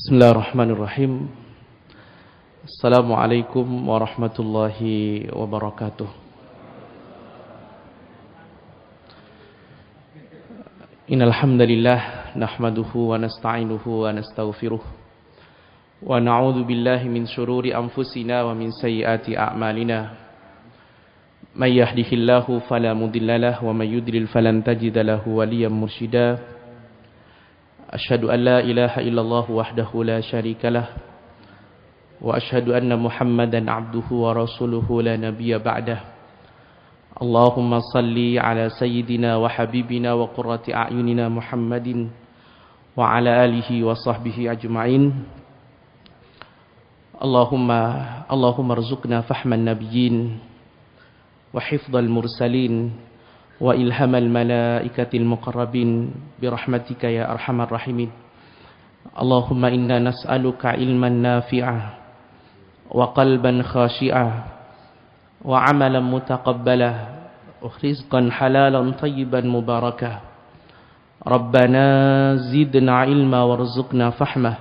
Bismillahirrahmanirrahim. Assalamualaikum warahmatullahi wabarakatuh. Innal hamdalillah nahmaduhu wa nasta'inuhu wa nastaghfiruh wa na'udzu billahi min shururi anfusina wa min sayyiati a'malina. May yahdihillahu fala mudilla lahu wa may yudlil falan tajida lahu waliyyan mursyida. Asyhadu an la ilaha illallah wahdahu la syarika lah wa asyhadu anna Muhammadan abduhu wa rasuluhu la nabiyya ba'dah. Allahumma salli ala sayyidina wa habibina wa qurrati a'yunina Muhammadin wa ala alihi wa sahbihi ajma'in. Allahumma rzuqna fahman nabiyyin wa hifdzal mursalin wa ilhamal malaikatil muqarrabin birahmatika ya arhamar rahimin. Allahumma inna nas'aluka ilman nafi'ah wa qalban khashi'ah wa amalan mutaqabbalah wa rizqan halalan tayyiban mubarakah. Rabbana zidna ilma warzuqna fahmah.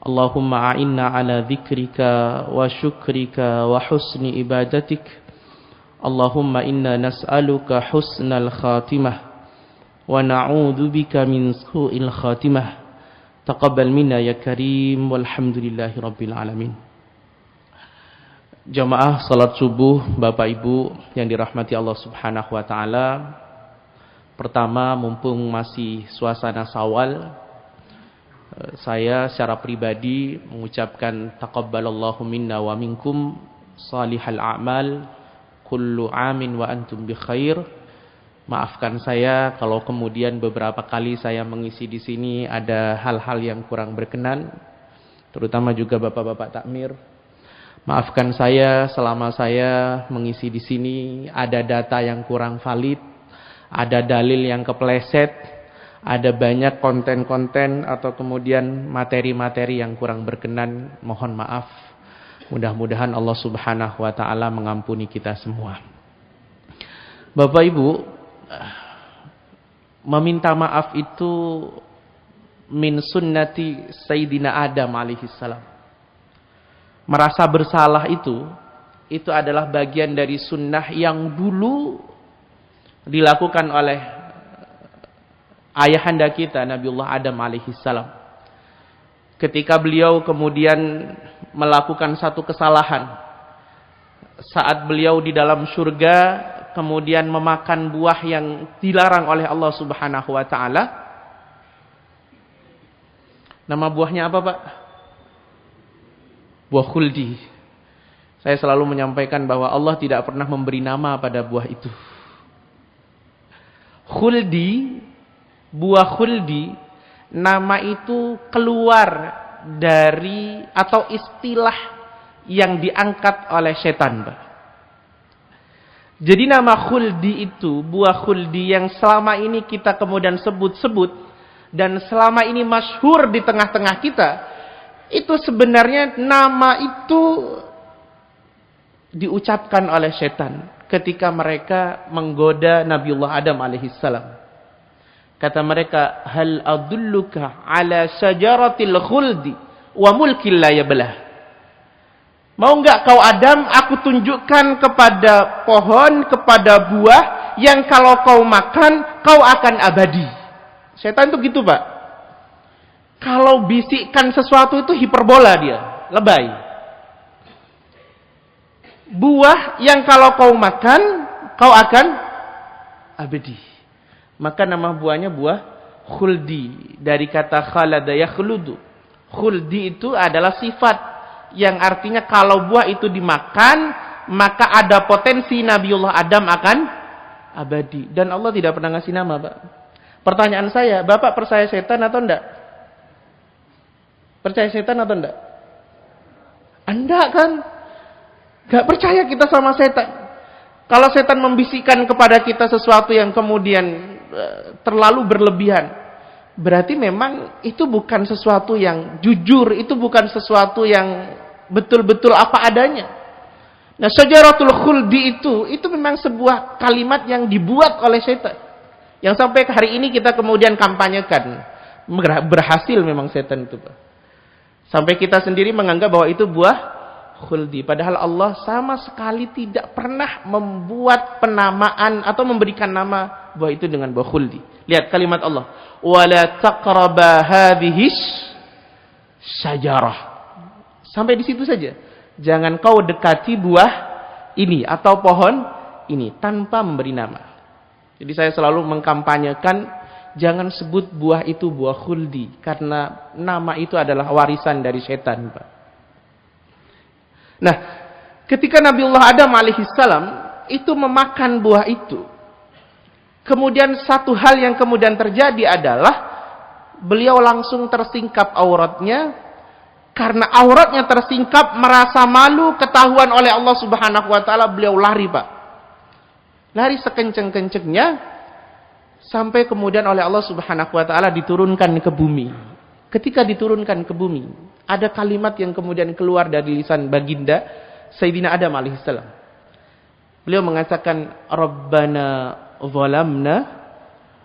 Allahumma a'inna ala dzikrika wa syukrika wa husni ibadatik. Allahumma inna nas'aluka husnal khatimah wa na'udzu bika min su'il khatimah. Taqabbal minna ya karim walhamdulillahi rabbil alamin. Jamaah salat subuh Bapak Ibu yang dirahmati Allah Subhanahu wa taala. Pertama, mumpung masih suasana Syawal, saya secara pribadi mengucapkan taqabbalallahu minna wa minkum salihal a'mal. Kullu amin wa antum bi khair. Maafkan saya kalau kemudian beberapa kali saya mengisi di sini ada hal-hal yang kurang berkenan, terutama juga bapak-bapak takmir. Maafkan saya selama saya mengisi di sini ada data yang kurang valid, ada dalil yang kepleset, ada banyak konten-konten atau kemudian materi-materi yang kurang berkenan. Mohon maaf. Mudah-mudahan Allah Subhanahu wa taala mengampuni kita semua. Bapak Ibu, meminta maaf itu min sunnati Sayyidina Adam alaihi salam. Merasa bersalah itu adalah bagian dari sunnah yang dulu dilakukan oleh ayahanda kita Nabiullah Adam alaihi salam. Ketika beliau kemudian melakukan satu kesalahan saat beliau di dalam surga, kemudian memakan buah yang dilarang oleh Allah Subhanahu wa taala. Nama buahnya apa, Pak? Buah khuldi. Saya selalu menyampaikan bahwa Allah tidak pernah memberi nama pada buah itu. Khuldi, buah khuldi, nama itu keluar dari atau istilah yang diangkat oleh setan, Pak. Jadi nama khuldi itu, buah khuldi yang selama ini kita kemudian sebut-sebut dan selama ini masyhur di tengah-tengah kita, itu sebenarnya nama itu diucapkan oleh setan ketika mereka menggoda Nabiullah Adam alaihissalam. Kata mereka, hal adulluka ala syajaratil khuldi wa mulkil la yablah. Mau enggak kau Adam, aku tunjukkan kepada pohon, kepada buah yang kalau kau makan, kau akan abadi. Setan itu gitu, Pak. Kalau bisikkan sesuatu itu hiperbola dia, lebay. Buah yang kalau kau makan, kau akan abadi. Maka nama buahnya buah khuldi. Dari kata khalada yakhludu. Khuldi itu adalah sifat yang artinya kalau buah itu dimakan, maka ada potensi Nabiullah Adam akan abadi. Dan Allah tidak pernah ngasih nama, Pak. Pertanyaan saya, Bapak percaya setan atau enggak? Percaya setan atau enggak? Enggak kan? Gak percaya kita sama setan. Kalau setan membisikkan kepada kita sesuatu yang kemudian terlalu berlebihan, berarti memang itu bukan sesuatu yang jujur, itu bukan sesuatu yang betul-betul apa adanya. Nah, syajaratul khuldi itu memang sebuah kalimat yang dibuat oleh setan. Yang sampai hari ini kita kemudian kampanyekan. Berhasil memang setan itu, Pak. Sampai kita sendiri menganggap bahwa itu buah khuldi. Padahal Allah sama sekali tidak pernah membuat penamaan atau memberikan nama buah itu dengan buah khuldi. Lihat kalimat Allah. Wala taqraba hadhis syajarah. Sampai di situ saja. Jangan kau dekati buah ini atau pohon ini tanpa memberi nama. Jadi saya selalu mengkampanyekan jangan sebut buah itu buah khuldi, karena nama itu adalah warisan dari setan, Pak. Nah, ketika Nabiullah Adam alaihissalam itu memakan buah itu, kemudian satu hal yang kemudian terjadi adalah beliau langsung tersingkap auratnya. Karena auratnya tersingkap, merasa malu, ketahuan oleh Allah Subhanahu wa taala, beliau lari, Pak. Lari sekenceng-kencengnya sampai kemudian oleh Allah Subhanahu wa taala diturunkan ke bumi. Ketika diturunkan ke bumi, ada kalimat yang kemudian keluar dari lisan baginda Sayyidina Adam alaihissalam. Beliau mengatakan, "Rabbana zalamna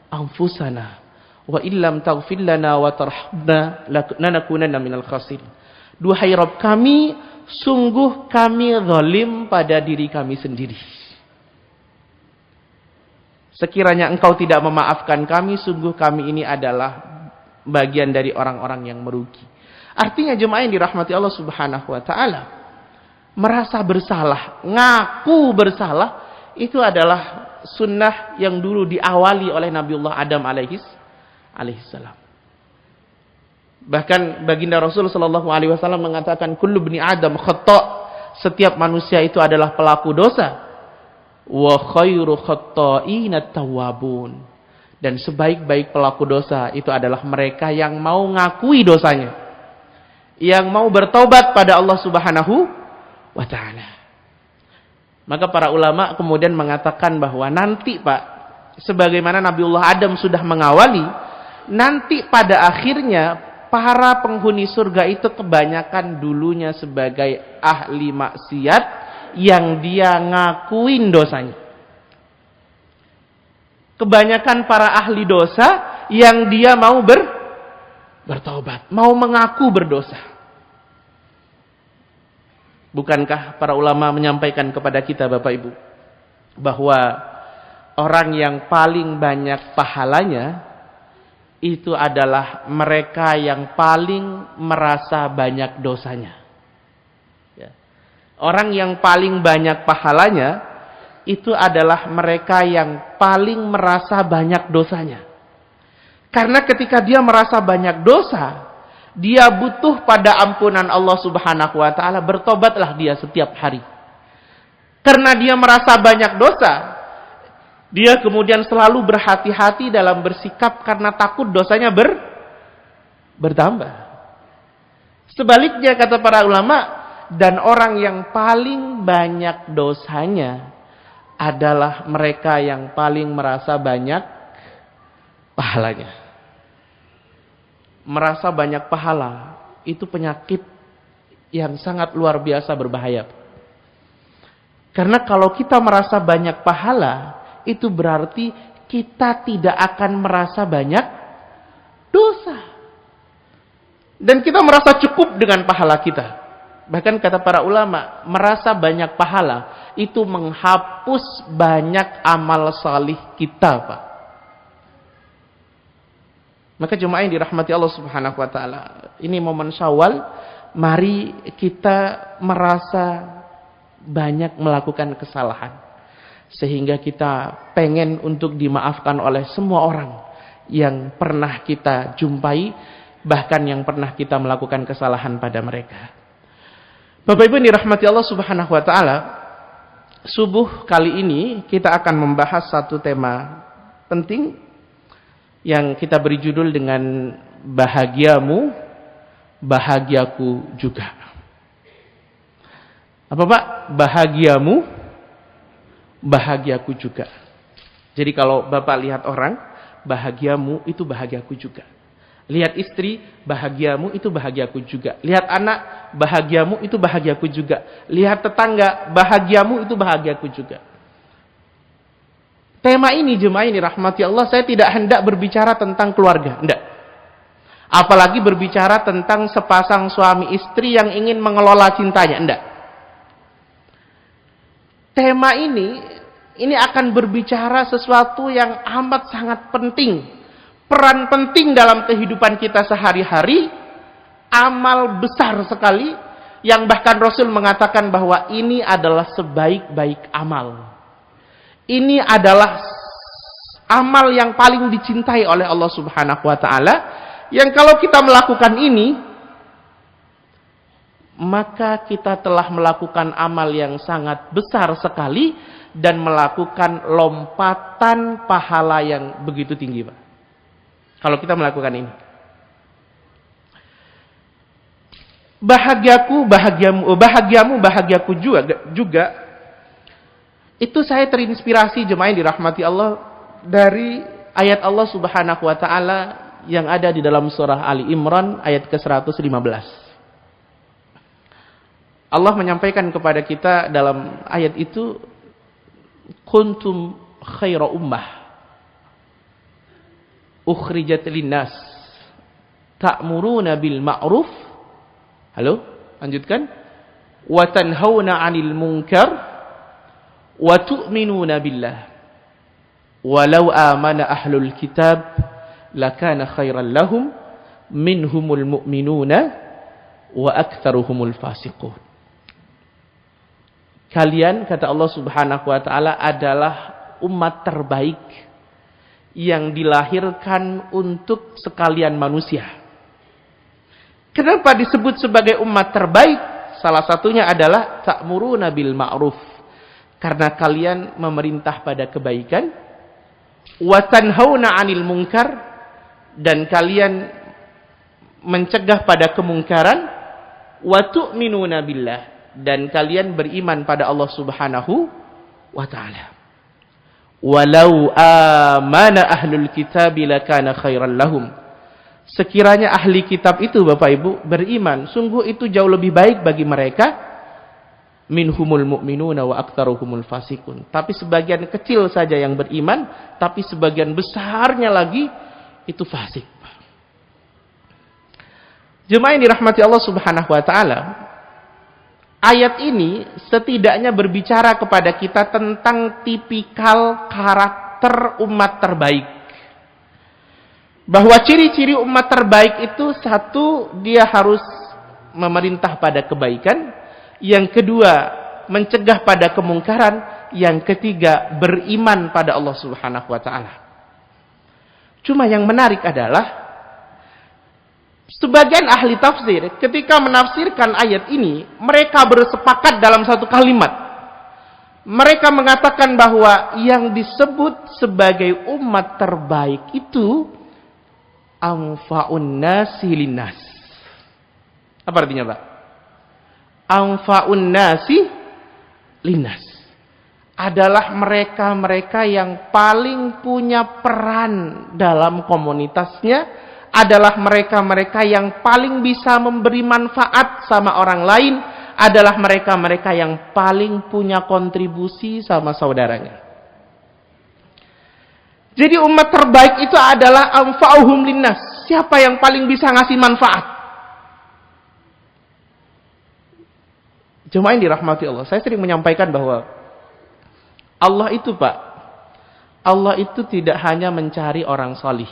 anfusana wa illam taghfir lana wa tarhamna lanakunanna minal khasirin." Duhai Rabb kami, sungguh kami zalim pada diri kami sendiri. Sekiranya Engkau tidak memaafkan kami, sungguh kami ini adalah bagian dari orang-orang yang merugi. Artinya jemaah yang dirahmati Allah Subhanahu wa taala, merasa bersalah, ngaku bersalah, itu adalah sunnah yang dulu diawali oleh Nabiullah Adam alaihissalam. Bahkan baginda Rasul sallallahu alaihi wasallam mengatakan kullu bani Adam khata', setiap manusia itu adalah pelaku dosa. Wa khairu khatta'ina tawwabun, dan sebaik-baik pelaku dosa itu adalah mereka yang mau ngakui dosanya, yang mau bertobat pada Allah Subhanahu wa taala. Maka para ulama kemudian mengatakan bahwa nanti, Pak, sebagaimana Nabiullah Adam sudah mengawali, nanti pada akhirnya para penghuni surga itu kebanyakan dulunya sebagai ahli maksiat yang dia ngakuin dosanya. Kebanyakan para ahli dosa yang dia mau bertaubat, mau mengaku berdosa. Bukankah para ulama menyampaikan kepada kita, Bapak Ibu, bahwa orang yang paling banyak pahalanya itu adalah mereka yang paling merasa banyak dosanya. Ya. Orang yang paling banyak pahalanya itu adalah mereka yang paling merasa banyak dosanya. Karena ketika dia merasa banyak dosa, dia butuh pada ampunan Allah Subhanahu wa taala, bertobatlah dia setiap hari. Karena dia merasa banyak dosa, dia kemudian selalu berhati-hati dalam bersikap karena takut dosanya bertambah. Sebaliknya kata para ulama, dan orang yang paling banyak dosanya adalah mereka yang paling merasa banyak pahalanya. Merasa banyak pahala itu penyakit yang sangat luar biasa berbahaya. Karena kalau kita merasa banyak pahala, itu berarti kita tidak akan merasa banyak dosa. Dan kita merasa cukup dengan pahala kita. Bahkan kata para ulama, merasa banyak pahala itu menghapus banyak amal salih kita, Pak. Maka jemaah yang dirahmati Allah Subhanahu wa taala, ini momen Syawal, mari kita merasa banyak melakukan kesalahan. Sehingga kita pengen untuk dimaafkan oleh semua orang yang pernah kita jumpai, bahkan yang pernah kita melakukan kesalahan pada mereka. Bapak Ibu yang dirahmati Allah Subhanahu wa taala, subuh kali ini kita akan membahas satu tema penting yang kita beri judul dengan bahagiamu, bahagiaku juga. Apa, Pak? Bahagiamu, bahagiaku juga. Jadi kalau Bapak lihat orang, bahagiamu itu bahagiaku juga. Lihat istri, bahagiamu itu bahagiaku juga. Lihat anak, bahagiamu itu bahagiaku juga. Lihat tetangga, bahagiamu itu bahagiaku juga. Tema ini jemaah ini rahmati Allah, saya tidak hendak berbicara tentang keluarga, enggak. Apalagi berbicara tentang sepasang suami istri yang ingin mengelola cintanya. Enggak. Tema ini akan berbicara sesuatu yang amat sangat penting. Peran penting dalam kehidupan kita sehari-hari. Amal besar sekali. Yang bahkan Rasul mengatakan bahwa ini adalah sebaik-baik amal. Ini adalah amal yang paling dicintai oleh Allah Subhanahu wa taala, yang kalau kita melakukan ini, maka kita telah melakukan amal yang sangat besar sekali dan melakukan lompatan pahala yang begitu tinggi, Pak. Kalau kita melakukan ini. Bahagiamu, juga. Itu saya terinspirasi, jemaah yang dirahmati Allah, dari ayat Allah Subhanahu wa taala yang ada di dalam surah Ali Imran ayat ke-115. Allah menyampaikan kepada kita dalam ayat itu, kuntum khaira ummah ukhrijat linnas ta'muruna bil ma'ruf. Halo, lanjutkan. Wa tanhauna 'anil munkar wa tu'minuna billah. Walau amana ahlul kitab lakana khairan lahum minhumul mu'minuna wa aktsaruhumul fasiqun. Kalian, kata Allah Subhanahu wa taala, adalah umat terbaik yang dilahirkan untuk sekalian manusia. Kenapa disebut sebagai umat terbaik? Salah satunya adalah ta'muruna bil ma'ruf. Karena kalian memerintah pada kebaikan, wa tanhauna 'anil munkar, dan kalian mencegah pada kemungkaran, wa tu'minuna billah, dan kalian beriman pada Allah Subhanahu wa taala. Walau amana ahlul kitab lakana khairan lahum. Sekiranya ahli kitab itu, Bapak Ibu, beriman, sungguh itu jauh lebih baik bagi mereka. Minhumul mu'minuna wa aktsaruhumul fasikun. Tapi sebagian kecil saja yang beriman, tapi sebagian besarnya lagi itu fasik. Jemaah yang dirahmati Allah Subhanahu wa taala, ayat ini setidaknya berbicara kepada kita tentang tipikal karakter umat terbaik. Bahwa ciri-ciri umat terbaik itu, satu, dia harus memerintah pada kebaikan. Yang kedua, mencegah pada kemungkaran. Yang ketiga, beriman pada Allah Subhanahu wa taala. Cuma yang menarik adalah, sebagian ahli tafsir ketika menafsirkan ayat ini, mereka bersepakat dalam satu kalimat. Mereka mengatakan bahwa yang disebut sebagai umat terbaik itu anfa'un nasi linnas. Apa artinya, Pak? Anfa'un nasi linnas adalah mereka-mereka yang paling punya peran dalam komunitasnya, adalah mereka-mereka yang paling bisa memberi manfaat sama orang lain, adalah mereka-mereka yang paling punya kontribusi sama saudaranya. Jadi umat terbaik itu adalah anfa'uhum linnas. Siapa yang paling bisa ngasih manfaat? Jemaah yang dirahmati Allah, saya sering menyampaikan bahwa Allah itu, Pak, Allah itu tidak hanya mencari orang salih.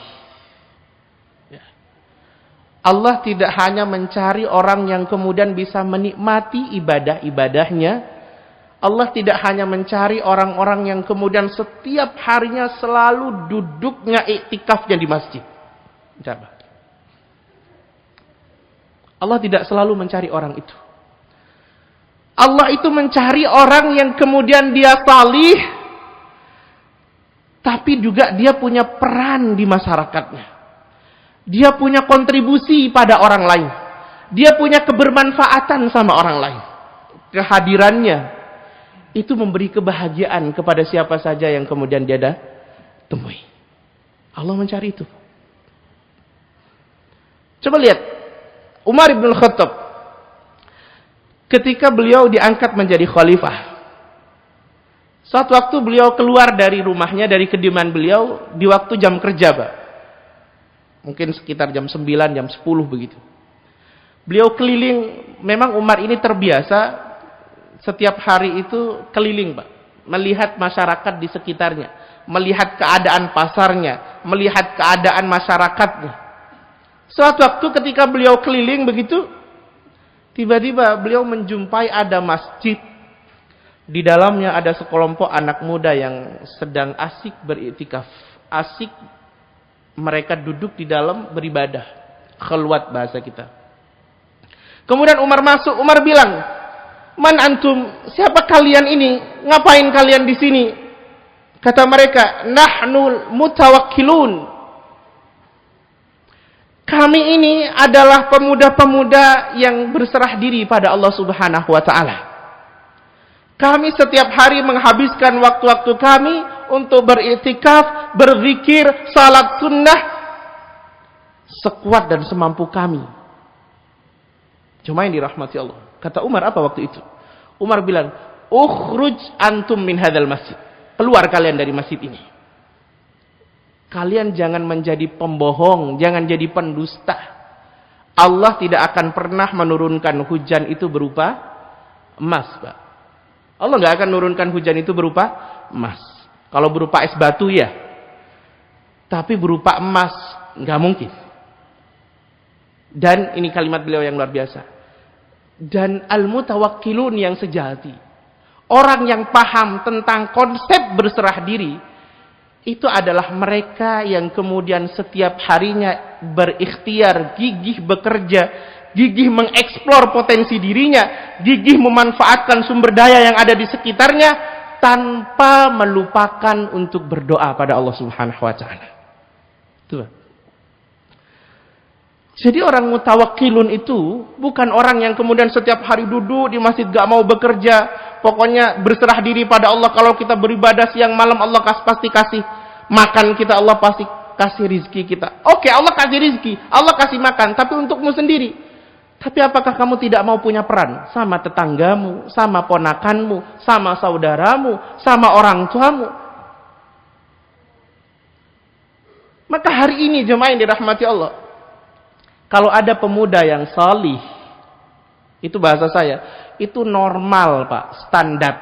Allah tidak hanya mencari orang yang kemudian bisa menikmati ibadah-ibadahnya. Allah tidak hanya mencari orang-orang yang kemudian setiap harinya selalu duduknya iktikafnya di masjid. Allah tidak selalu mencari orang itu. Allah itu mencari orang yang kemudian dia salih, tapi juga dia punya peran di masyarakatnya. Dia punya kontribusi pada orang lain. Dia punya kebermanfaatan sama orang lain. Kehadirannya itu memberi kebahagiaan kepada siapa saja yang kemudian dia temui. Allah mencari itu. Coba lihat Umar bin Khattab ketika beliau diangkat menjadi khalifah. Suatu waktu beliau keluar dari rumahnya, dari kediaman beliau di waktu jam kerja, Pak. Mungkin sekitar jam 9, jam 10 begitu. Beliau keliling, memang Umar ini terbiasa setiap hari itu keliling, Pak. Melihat masyarakat di sekitarnya, melihat keadaan pasarnya, melihat keadaan masyarakatnya. Suatu waktu ketika beliau keliling begitu, tiba-tiba beliau menjumpai ada masjid. Di dalamnya ada sekelompok anak muda yang sedang asik beriktikaf. Asik mereka duduk di dalam beribadah. Khalwat bahasa kita. Kemudian Umar masuk, Umar bilang, "Man antum? Siapa kalian ini? Ngapain kalian di sini?" Kata mereka, "Nahnul mutawakkilun." Kami ini adalah pemuda-pemuda yang berserah diri pada Allah Subhanahu wa taala. Kami setiap hari menghabiskan waktu-waktu kami untuk beriktikaf, berzikir, salat sunnah sekuat dan semampu kami. Cuma yang dirahmati Allah. Kata Umar apa waktu itu? Umar bilang, "Ukhruj antum min hadzal masjid." Keluar kalian dari masjid ini. Kalian jangan menjadi pembohong, jangan jadi pendusta. Allah tidak akan pernah menurunkan hujan itu berupa emas, Pak. Allah nggak akan menurunkan hujan itu berupa emas. Kalau berupa es batu ya. Tapi berupa emas nggak mungkin. Dan ini kalimat beliau yang luar biasa. Dan al-mutawakkilun yang sejati, orang yang paham tentang konsep berserah diri, itu adalah mereka yang kemudian setiap harinya berikhtiar, gigih bekerja, gigih mengeksplor potensi dirinya, gigih memanfaatkan sumber daya yang ada di sekitarnya, tanpa melupakan untuk berdoa pada Allah Subhanahu wa taala. Itu. Jadi orang mutawakkilun itu bukan orang yang kemudian setiap hari duduk di masjid gak mau bekerja, pokoknya berserah diri pada Allah. Kalau kita beribadah siang malam Allah pasti kasih makan kita, Allah pasti kasih rizki kita. Oke, Allah kasih rizki, Allah kasih makan, tapi untukmu sendiri. Tapi apakah kamu tidak mau punya peran sama tetanggamu, sama ponakanmu, sama saudaramu, sama orang tuamu? Maka hari ini jemaah yang dirahmati Allah, kalau ada pemuda yang salih, itu bahasa saya, itu normal, Pak, standar.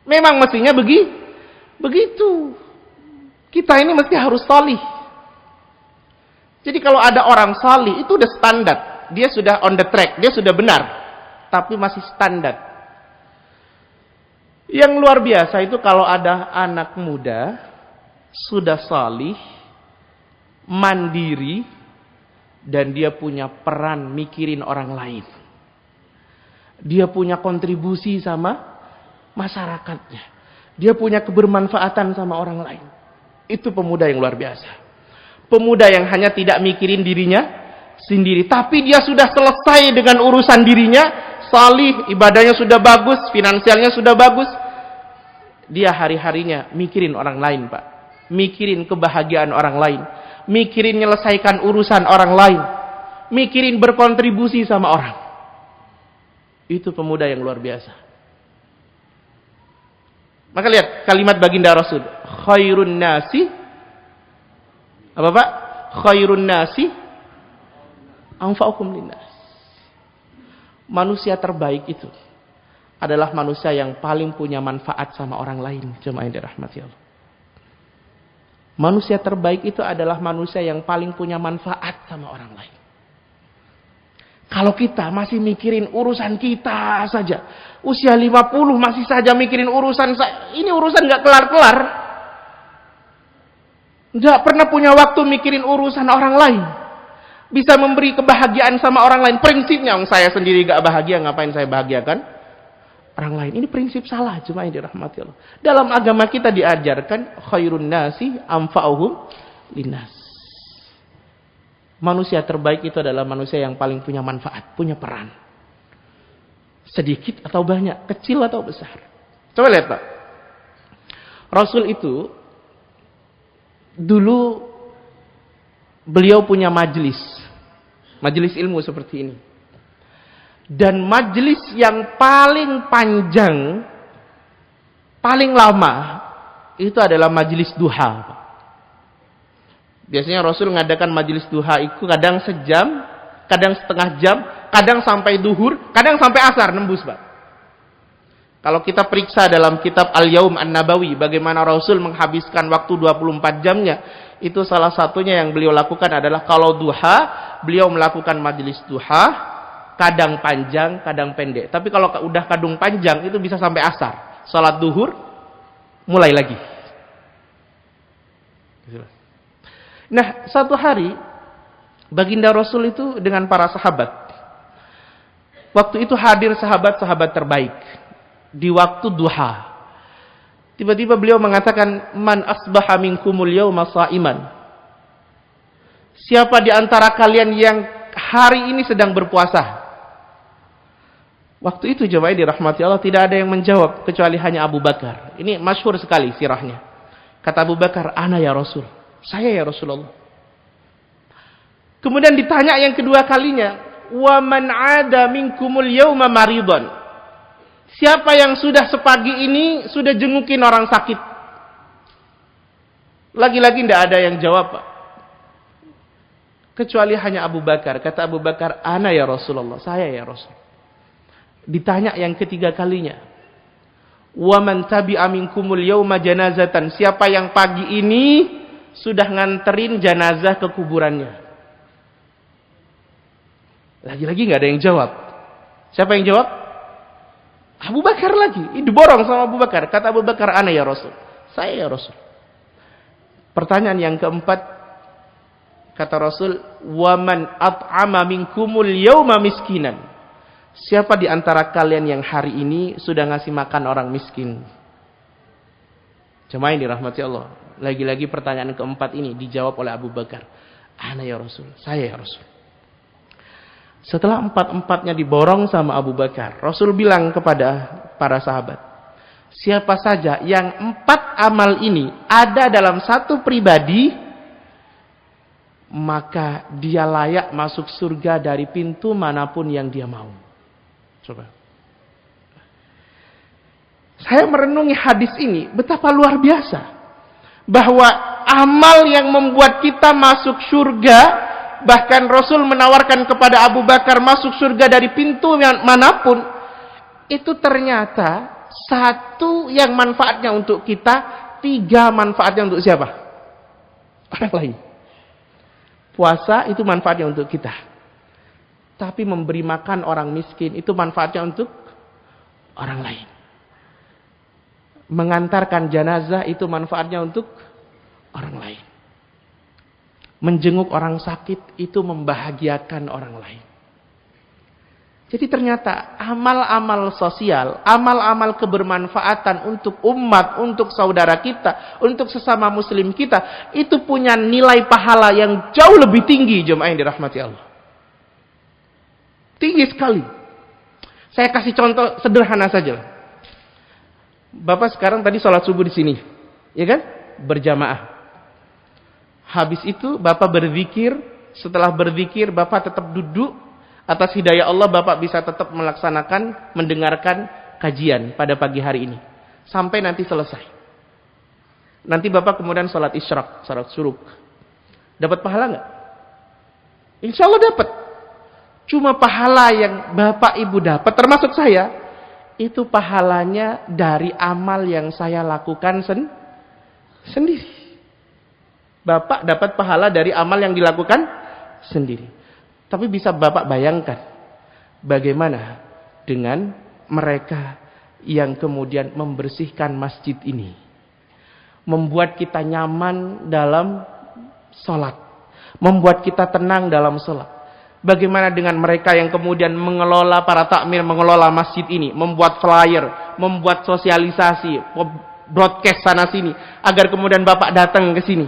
Memang mestinya begitu. Kita ini mesti harus salih. Jadi kalau ada orang salih, itu udah standar. Dia sudah on the track, dia sudah benar. Tapi masih standar. Yang luar biasa itu kalau ada anak muda, sudah salih, mandiri, dan dia punya peran mikirin orang lain. Dia punya kontribusi sama masyarakatnya. Dia punya kebermanfaatan sama orang lain. Itu pemuda yang luar biasa. Pemuda yang hanya tidak mikirin dirinya sendiri, tapi dia sudah selesai dengan urusan dirinya, salih, ibadahnya sudah bagus, finansialnya sudah bagus. Dia hari-harinya mikirin orang lain, Pak. Mikirin kebahagiaan orang lain. Mikirin menyelesaikan urusan orang lain. Mikirin berkontribusi sama orang. Itu pemuda yang luar biasa. Maka lihat kalimat baginda Rasul. Khairun nasi. Apa Pak? Khairun nasi. Anfa'ukum linnas. Manusia terbaik itu adalah manusia yang paling punya manfaat sama orang lain. Jemaah yang dirahmati Allah. Manusia terbaik itu adalah manusia yang paling punya manfaat sama orang lain. Kalau kita masih mikirin urusan kita saja, usia 50 masih saja mikirin urusan saya, ini urusan gak kelar-kelar. Gak pernah punya waktu mikirin urusan orang lain. Bisa memberi kebahagiaan sama orang lain. Prinsipnya, saya sendiri gak bahagia, ngapain saya bahagiakan orang lain? Ini prinsip salah, cuma yang dirahmati Allah. Dalam agama kita diajarkan khairun nasi anfa'uhum linnas. Manusia terbaik itu adalah manusia yang paling punya manfaat, punya peran. Sedikit atau banyak, kecil atau besar. Coba lihat Pak. Rasul itu dulu beliau punya majelis ilmu seperti ini. Dan majelis yang paling panjang, paling lama, itu adalah majelis duha. Biasanya Rasul mengadakan majelis duha itu kadang sejam, kadang setengah jam, kadang sampai duhur, kadang sampai asar nembus, Pak. Kalau kita periksa dalam kitab Al-Yaum An-Nabawi bagaimana Rasul menghabiskan waktu 24 jamnya, itu salah satunya yang beliau lakukan adalah kalau duha, beliau melakukan majelis duha, kadang panjang, kadang pendek. Tapi kalau udah kadung panjang itu bisa sampai asar. Salat duhur mulai lagi. Nah, satu hari baginda Rasul itu dengan para sahabat. Waktu itu hadir sahabat-sahabat terbaik di waktu duha. Tiba-tiba beliau mengatakan, "Man asbaha minkumul yauma sha'iman." Siapa di antara kalian yang hari ini sedang berpuasa? Waktu itu jemaah dirahmati Allah tidak ada yang menjawab kecuali hanya Abu Bakar. Ini masyhur sekali sirahnya. Kata Abu Bakar, "Ana ya Rasul." Saya ya Rasulullah. Kemudian ditanya yang kedua kalinya, "Wa man 'ada minkumul yauma maridhan." Siapa yang sudah sepagi ini sudah jengukin orang sakit? Lagi-lagi tidak ada yang jawab, Pak. Kecuali hanya Abu Bakar. Kata Abu Bakar, "Ana ya Rasulullah." Saya ya Rasul. Ditanya yang ketiga kalinya, "Wa man tabi'a minkumul yauma janazatan." Siapa yang pagi ini sudah nganterin jenazah ke kuburannya? Lagi-lagi nggak ada yang jawab. Siapa yang jawab? Abu Bakar lagi. Ini diborong sama Abu Bakar. Kata Abu Bakar, "Ana ya Rasul." Saya ya Rasul. Pertanyaan yang keempat, kata Rasul, "Wa man at'ama minkumul yauma miskinan." Siapa di antara kalian yang hari ini sudah ngasih makan orang miskin? Jemaah yang dirahmati Allah. Lagi-lagi pertanyaan keempat ini dijawab oleh Abu Bakar. "Ana ya Rasul." Saya ya Rasul. Setelah empat-empatnya diborong sama Abu Bakar, Rasul bilang kepada para sahabat, siapa saja yang 4 amal ini ada dalam satu pribadi, maka dia layak masuk surga dari pintu manapun yang dia mau. Coba. Saya merenungi hadis ini, betapa luar biasa. Bahwa amal yang membuat kita masuk surga, bahkan Rasul menawarkan kepada Abu Bakar masuk surga dari pintu manapun, itu ternyata satu yang manfaatnya untuk kita, 3 manfaatnya untuk siapa? Orang lain. Puasa itu manfaatnya untuk kita. Tapi memberi makan orang miskin itu manfaatnya untuk orang lain. Mengantarkan jenazah itu manfaatnya untuk orang lain. Menjenguk orang sakit itu membahagiakan orang lain. Jadi ternyata amal-amal sosial, amal-amal kebermanfaatan untuk umat, untuk saudara kita, untuk sesama muslim kita, itu punya nilai pahala yang jauh lebih tinggi, jemaah yang dirahmati Allah. Tinggi sekali. Saya kasih contoh sederhana saja. Bapak sekarang tadi sholat subuh di sini, ya kan? Berjamaah. Habis itu Bapak berzikir, setelah berzikir Bapak tetap duduk, atas hidayah Allah Bapak bisa tetap melaksanakan, mendengarkan kajian pada pagi hari ini. Sampai nanti selesai. Nanti Bapak kemudian sholat isyraq, sholat syuruk. Dapat pahala nggak? Insya Allah dapat. Cuma pahala yang Bapak Ibu dapat, termasuk saya, itu pahalanya dari amal yang saya lakukan sendiri. Bapak dapat pahala dari amal yang dilakukan sendiri. Tapi bisa Bapak bayangkan bagaimana dengan mereka yang kemudian membersihkan masjid ini, membuat kita nyaman dalam sholat, membuat kita tenang dalam sholat. Bagaimana dengan mereka yang kemudian mengelola, para takmir mengelola masjid ini, membuat flyer, membuat sosialisasi, broadcast sana sini, agar kemudian Bapak datang ke sini.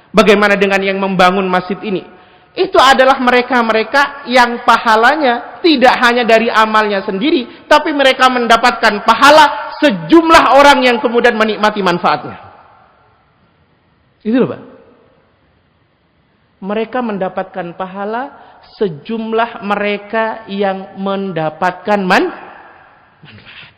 Bagaimana dengan yang membangun masjid ini? Itu adalah mereka-mereka yang pahalanya tidak hanya dari amalnya sendiri, tapi mereka mendapatkan pahala sejumlah orang yang kemudian menikmati manfaatnya. Itu loh, Pak. Mereka mendapatkan pahala sejumlah mereka yang mendapatkan manfaat.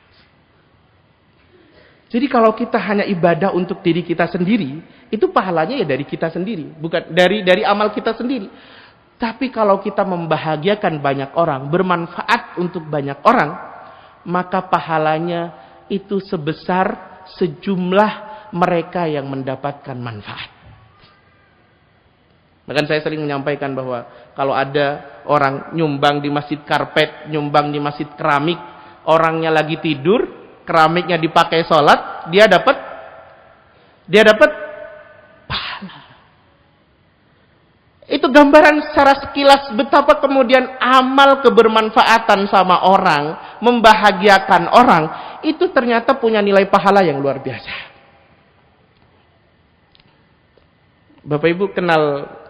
Jadi kalau kita hanya ibadah untuk diri kita sendiri, itu pahalanya ya dari kita sendiri, bukan dari amal kita sendiri. Tapi kalau kita membahagiakan banyak orang, bermanfaat untuk banyak orang, maka pahalanya itu sebesar sejumlah mereka yang mendapatkan manfaat. Bahkan saya sering menyampaikan bahwa kalau ada orang nyumbang di masjid karpet, nyumbang di masjid keramik, orangnya lagi tidur, keramiknya dipakai sholat, dia dapat pahala. Itu gambaran secara sekilas betapa kemudian amal kebermanfaatan sama orang, membahagiakan orang, itu ternyata punya nilai pahala yang luar biasa. Bapak Ibu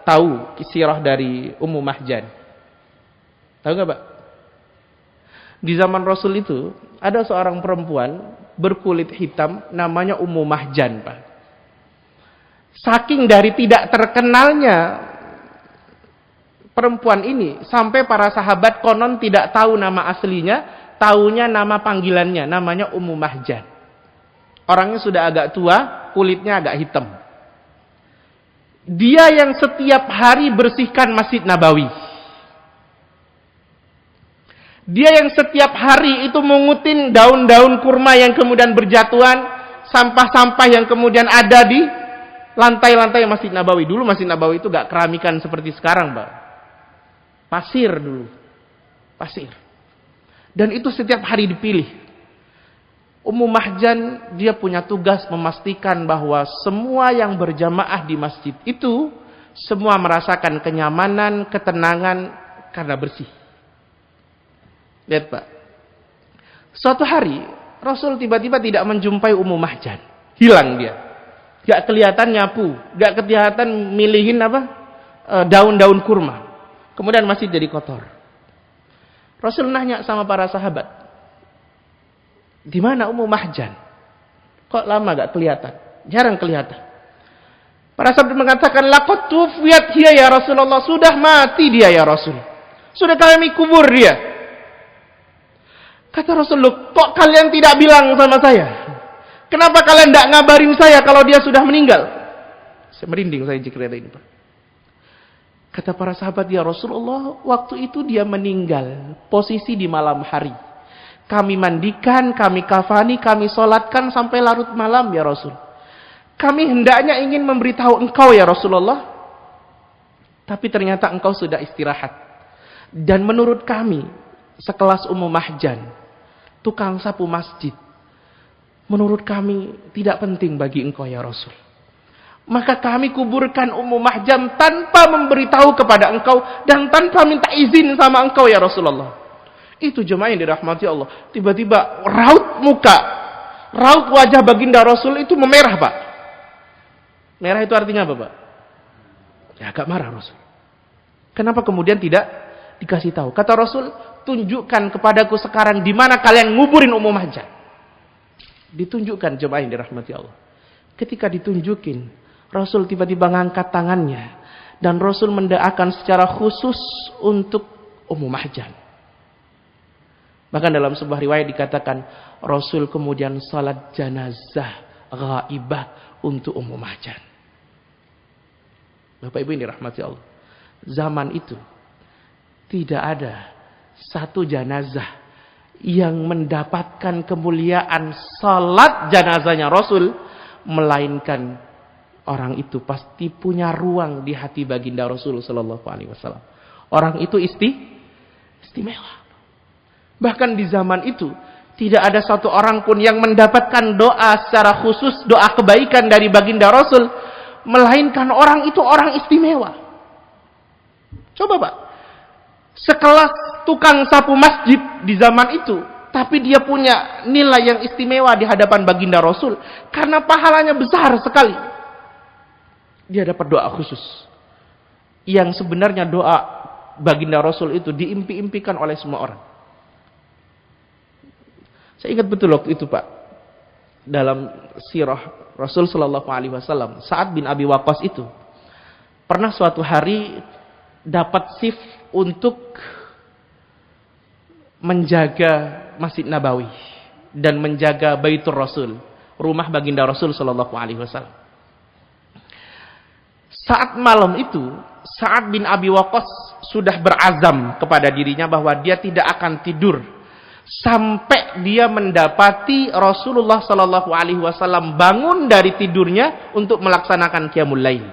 tahu sirah dari Ummu Mahjan? Tahu nggak, Pak? Di zaman Rasul itu ada seorang perempuan berkulit hitam namanya Ummu Mahjan, Pak. Saking dari tidak terkenalnya perempuan ini sampai para sahabat konon tidak tahu nama aslinya, taunya nama panggilannya, namanya Ummu Mahjan. Orangnya sudah agak tua, kulitnya agak hitam. Dia yang setiap hari bersihkan Masjid Nabawi. Dia yang setiap hari itu mengutin daun-daun kurma yang kemudian berjatuhan, sampah-sampah yang kemudian ada di lantai-lantai Masjid Nabawi. Dulu Masjid Nabawi itu gak keramikan seperti sekarang, Mbak. Pasir dulu. Pasir. Dan itu setiap hari dipilih. Ummu Mahjan dia punya tugas memastikan bahwa semua yang berjamaah di masjid itu semua merasakan kenyamanan, ketenangan karena bersih. Lihat, Pak. Suatu hari Rasul tiba-tiba tidak menjumpai Ummu Mahjan. Hilang dia. Gak kelihatan nyapu, gak kelihatan milihin daun-daun kurma. Kemudian masjid jadi kotor. Rasul nanya sama para sahabat, di mana Ummu Mahjan? Kok lama gak kelihatan? Jarang kelihatan. Para sahabat mengatakan, laqad tufiyat hiya ya Rasulullah. Sudah mati dia ya Rasul. Sudah kami kubur dia. Kata Rasulullah, kok kalian tidak bilang sama saya? Kenapa kalian tidak ngabarin saya kalau dia sudah meninggal? Saya merinding saya jika lihat ini, Pak. Kata para sahabat, ya Rasulullah, waktu itu dia meninggal. Posisi di malam hari. Kami mandikan, kami kafani, kami solatkan sampai larut malam ya Rasul. Kami hendaknya ingin memberitahu engkau ya Rasulullah. Tapi ternyata engkau sudah istirahat. Dan menurut kami, sekelas Ummu Mahjan, tukang sapu masjid, menurut kami tidak penting bagi engkau ya Rasul. Maka kami kuburkan Ummu Mahjan tanpa memberitahu kepada engkau dan tanpa minta izin sama engkau ya Rasulullah. Itu jemaah yang dirahmati Allah. Tiba-tiba raut muka, raut wajah baginda Rasul itu memerah, Pak. Merah itu artinya apa, Pak? Ya agak marah Rasul. Kenapa kemudian tidak dikasih tahu? Kata Rasul, tunjukkan kepadaku sekarang di mana kalian nguburin Ummu Mahjan. Ditunjukkan jemaah yang dirahmati Allah. Ketika ditunjukin, Rasul tiba-tiba ngangkat tangannya dan Rasul mendoakan secara khusus untuk Ummu Mahjan. Bahkan dalam sebuah riwayat dikatakan Rasul kemudian salat janazah ghaibah untuk Ummu Mahjan. Bapak Ibu yang dirahmati Allah. Zaman itu tidak ada satu jenazah yang mendapatkan kemuliaan salat jenazahnya Rasul, melainkan orang itu pasti punya ruang di hati baginda Rasul sallallahu alaihi wasallam. Orang itu istimewa. Bahkan di zaman itu tidak ada satu orang pun yang mendapatkan doa secara khusus, doa kebaikan dari baginda Rasul, melainkan orang itu orang istimewa. Coba, Pak. Sekelas tukang sapu masjid di zaman itu, tapi dia punya nilai yang istimewa di hadapan baginda Rasul karena pahalanya besar sekali. Dia dapat doa khusus. Yang sebenarnya doa baginda Rasul itu diimpi-impikan oleh semua orang. Saya ingat betul waktu itu, Pak, dalam sirah Rasul sallallahu alaihi wasallam, Sa'ad bin Abi Waqqas itu pernah suatu hari dapat shift untuk menjaga Masjid Nabawi dan menjaga Baitur Rasul. rumah baginda Rasul sallallahu alaihi wasallam. Saat malam itu, Sa'ad bin Abi Waqqas sudah berazam kepada dirinya bahwa dia tidak akan tidur sampai dia mendapati Rasulullah sallallahu alaihi wasallam bangun dari tidurnya untuk melaksanakan qiyamul lail.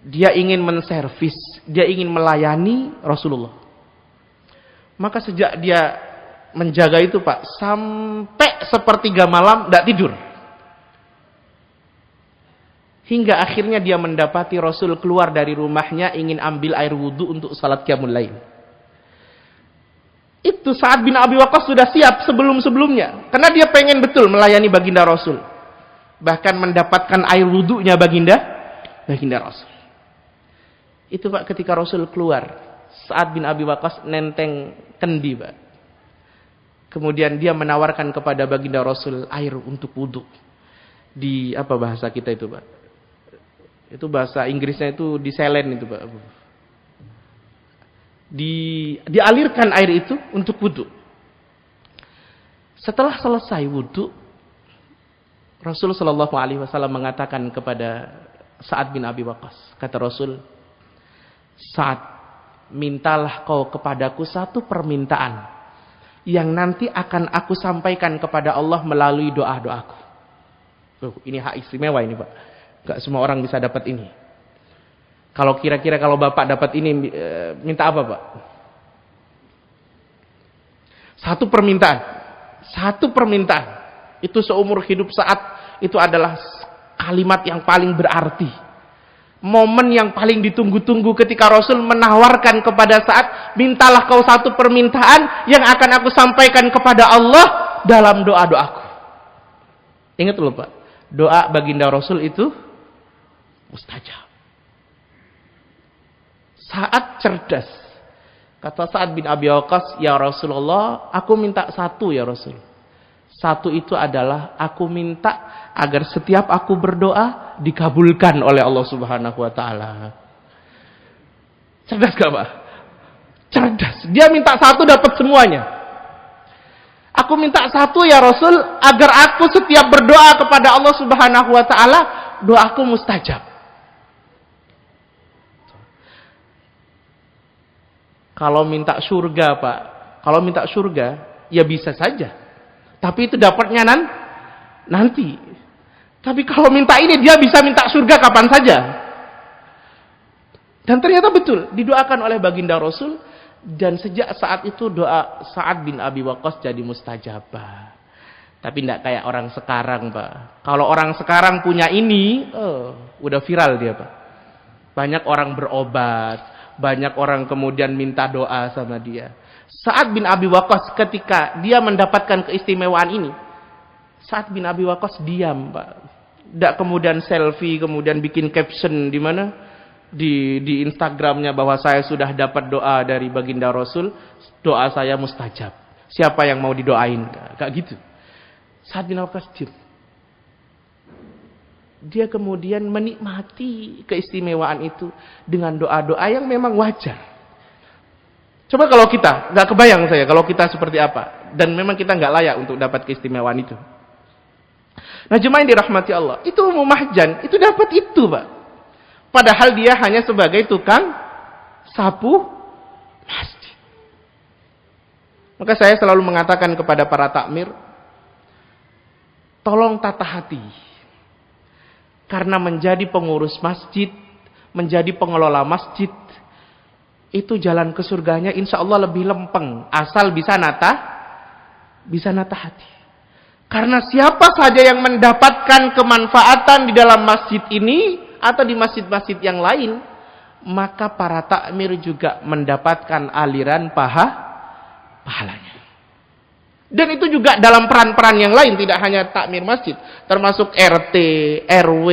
Dia ingin menservis, dia ingin melayani Rasulullah. Maka sejak dia menjaga itu Pak, sampai sepertiga malam tidak tidur. Hingga akhirnya dia mendapati Rasul keluar dari rumahnya ingin ambil air wudhu untuk salat qiyamul lail. Itu Sa'ad bin Abi Waqqas sudah siap sebelum-sebelumnya. Karena dia pengen betul melayani baginda Rasul. Bahkan mendapatkan air wudhunya baginda Rasul. Itu Pak ketika Rasul keluar, Sa'ad bin Abi Waqqas nenteng kendi Pak. Kemudian dia menawarkan kepada baginda Rasul air untuk wudhu. Di apa bahasa kita itu Pak? Itu bahasa Inggrisnya itu diselen itu Pak. Dialirkan air itu untuk wudhu. Setelah selesai wudhu, Rasul sallallahu alaihi wasallam mengatakan kepada Sa'ad bin Abi Waqqas, kata Rasul, Sa'ad, mintalah kau kepadaku satu permintaan yang nanti akan aku sampaikan kepada Allah melalui doa-doaku. Ini hak istimewa ini Pak. Gak semua orang bisa dapat ini. Kalau kira-kira kalau Bapak dapat ini, minta apa Pak? Satu permintaan. Satu permintaan. Itu seumur hidup Sa'ad, itu adalah kalimat yang paling berarti. Momen yang paling ditunggu-tunggu ketika Rasul menawarkan kepada Sa'ad, mintalah kau satu permintaan yang akan aku sampaikan kepada Allah dalam doa-doaku. Ingat loh Pak, doa baginda Rasul itu mustajab. Sa'ad cerdas. Kata Sa'ad bin Abi Waqqas, ya Rasulullah, aku minta satu ya Rasul. Satu itu adalah aku minta agar setiap aku berdoa dikabulkan oleh Allah Subhanahu wa taala. Cerdas gak Pak? Cerdas. Dia minta satu dapat semuanya. Aku minta satu ya Rasul agar aku setiap berdoa kepada Allah Subhanahu wa taala doaku mustajab. Kalau minta surga Pak, kalau minta surga ya bisa saja. Tapi itu dapatnya nanti. Tapi kalau minta ini dia bisa minta surga kapan saja. Dan ternyata betul didoakan oleh baginda Rasul, dan sejak saat itu doa Sa'ad bin Abi Waqqas jadi mustajabah. Tapi tidak kayak orang sekarang Pak. Kalau orang sekarang punya ini, udah viral dia Pak. Banyak orang berobat, banyak orang kemudian minta doa sama dia. Sa'ad bin Abi Waqqas ketika dia mendapatkan keistimewaan ini, Sa'ad bin Abi Waqqas diam Pak. Tidak kemudian selfie, kemudian bikin caption di mana? Di Instagramnya bahwa saya sudah dapat doa dari baginda Rasul, doa saya mustajab. Siapa yang mau didoain? Kayak gitu. Sa'ad bin Abi Waqqas diam. Dia kemudian menikmati keistimewaan itu dengan doa-doa yang memang wajar. Coba kalau kita, nggak kebayang saya kalau kita seperti apa, dan memang kita nggak layak untuk dapat keistimewaan itu. Nah jemaah yang dirahmati Allah, itu Muhajjan, itu dapat itu Pak. Padahal dia hanya sebagai tukang sapu masjid. Maka saya selalu mengatakan kepada para takmir, tolong tata hati. Karena menjadi pengurus masjid, menjadi pengelola masjid, itu jalan ke surganya insya Allah lebih lempeng. Asal bisa nata hati. Karena siapa saja yang mendapatkan kemanfaatan di dalam masjid ini, atau di masjid-masjid yang lain, maka para takmir juga mendapatkan aliran pahalanya. Dan itu juga dalam peran-peran yang lain, tidak hanya takmir masjid, termasuk RT, RW,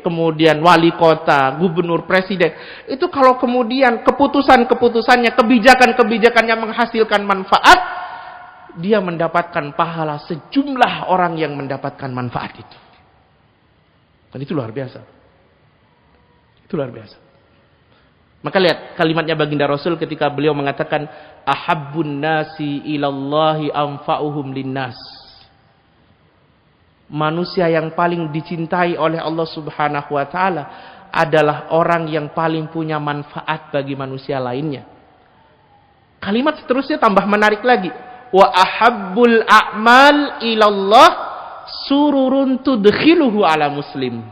kemudian wali kota, gubernur, presiden. Itu kalau kemudian keputusan-keputusannya, kebijakan-kebijakan yang menghasilkan manfaat, dia mendapatkan pahala sejumlah orang yang mendapatkan manfaat itu. Dan itu luar biasa. Itu luar biasa. Maka lihat kalimatnya baginda Rasul ketika beliau mengatakan ahabbun nasi ilallahi anfa'uhum linnas. manusia yang paling dicintai oleh Allah Subhanahu wa taala adalah orang yang paling punya manfaat bagi manusia lainnya. Kalimat seterusnya tambah menarik lagi. Wa ahabbul a'mal ilallah sururun tudkhiluhu ala muslim.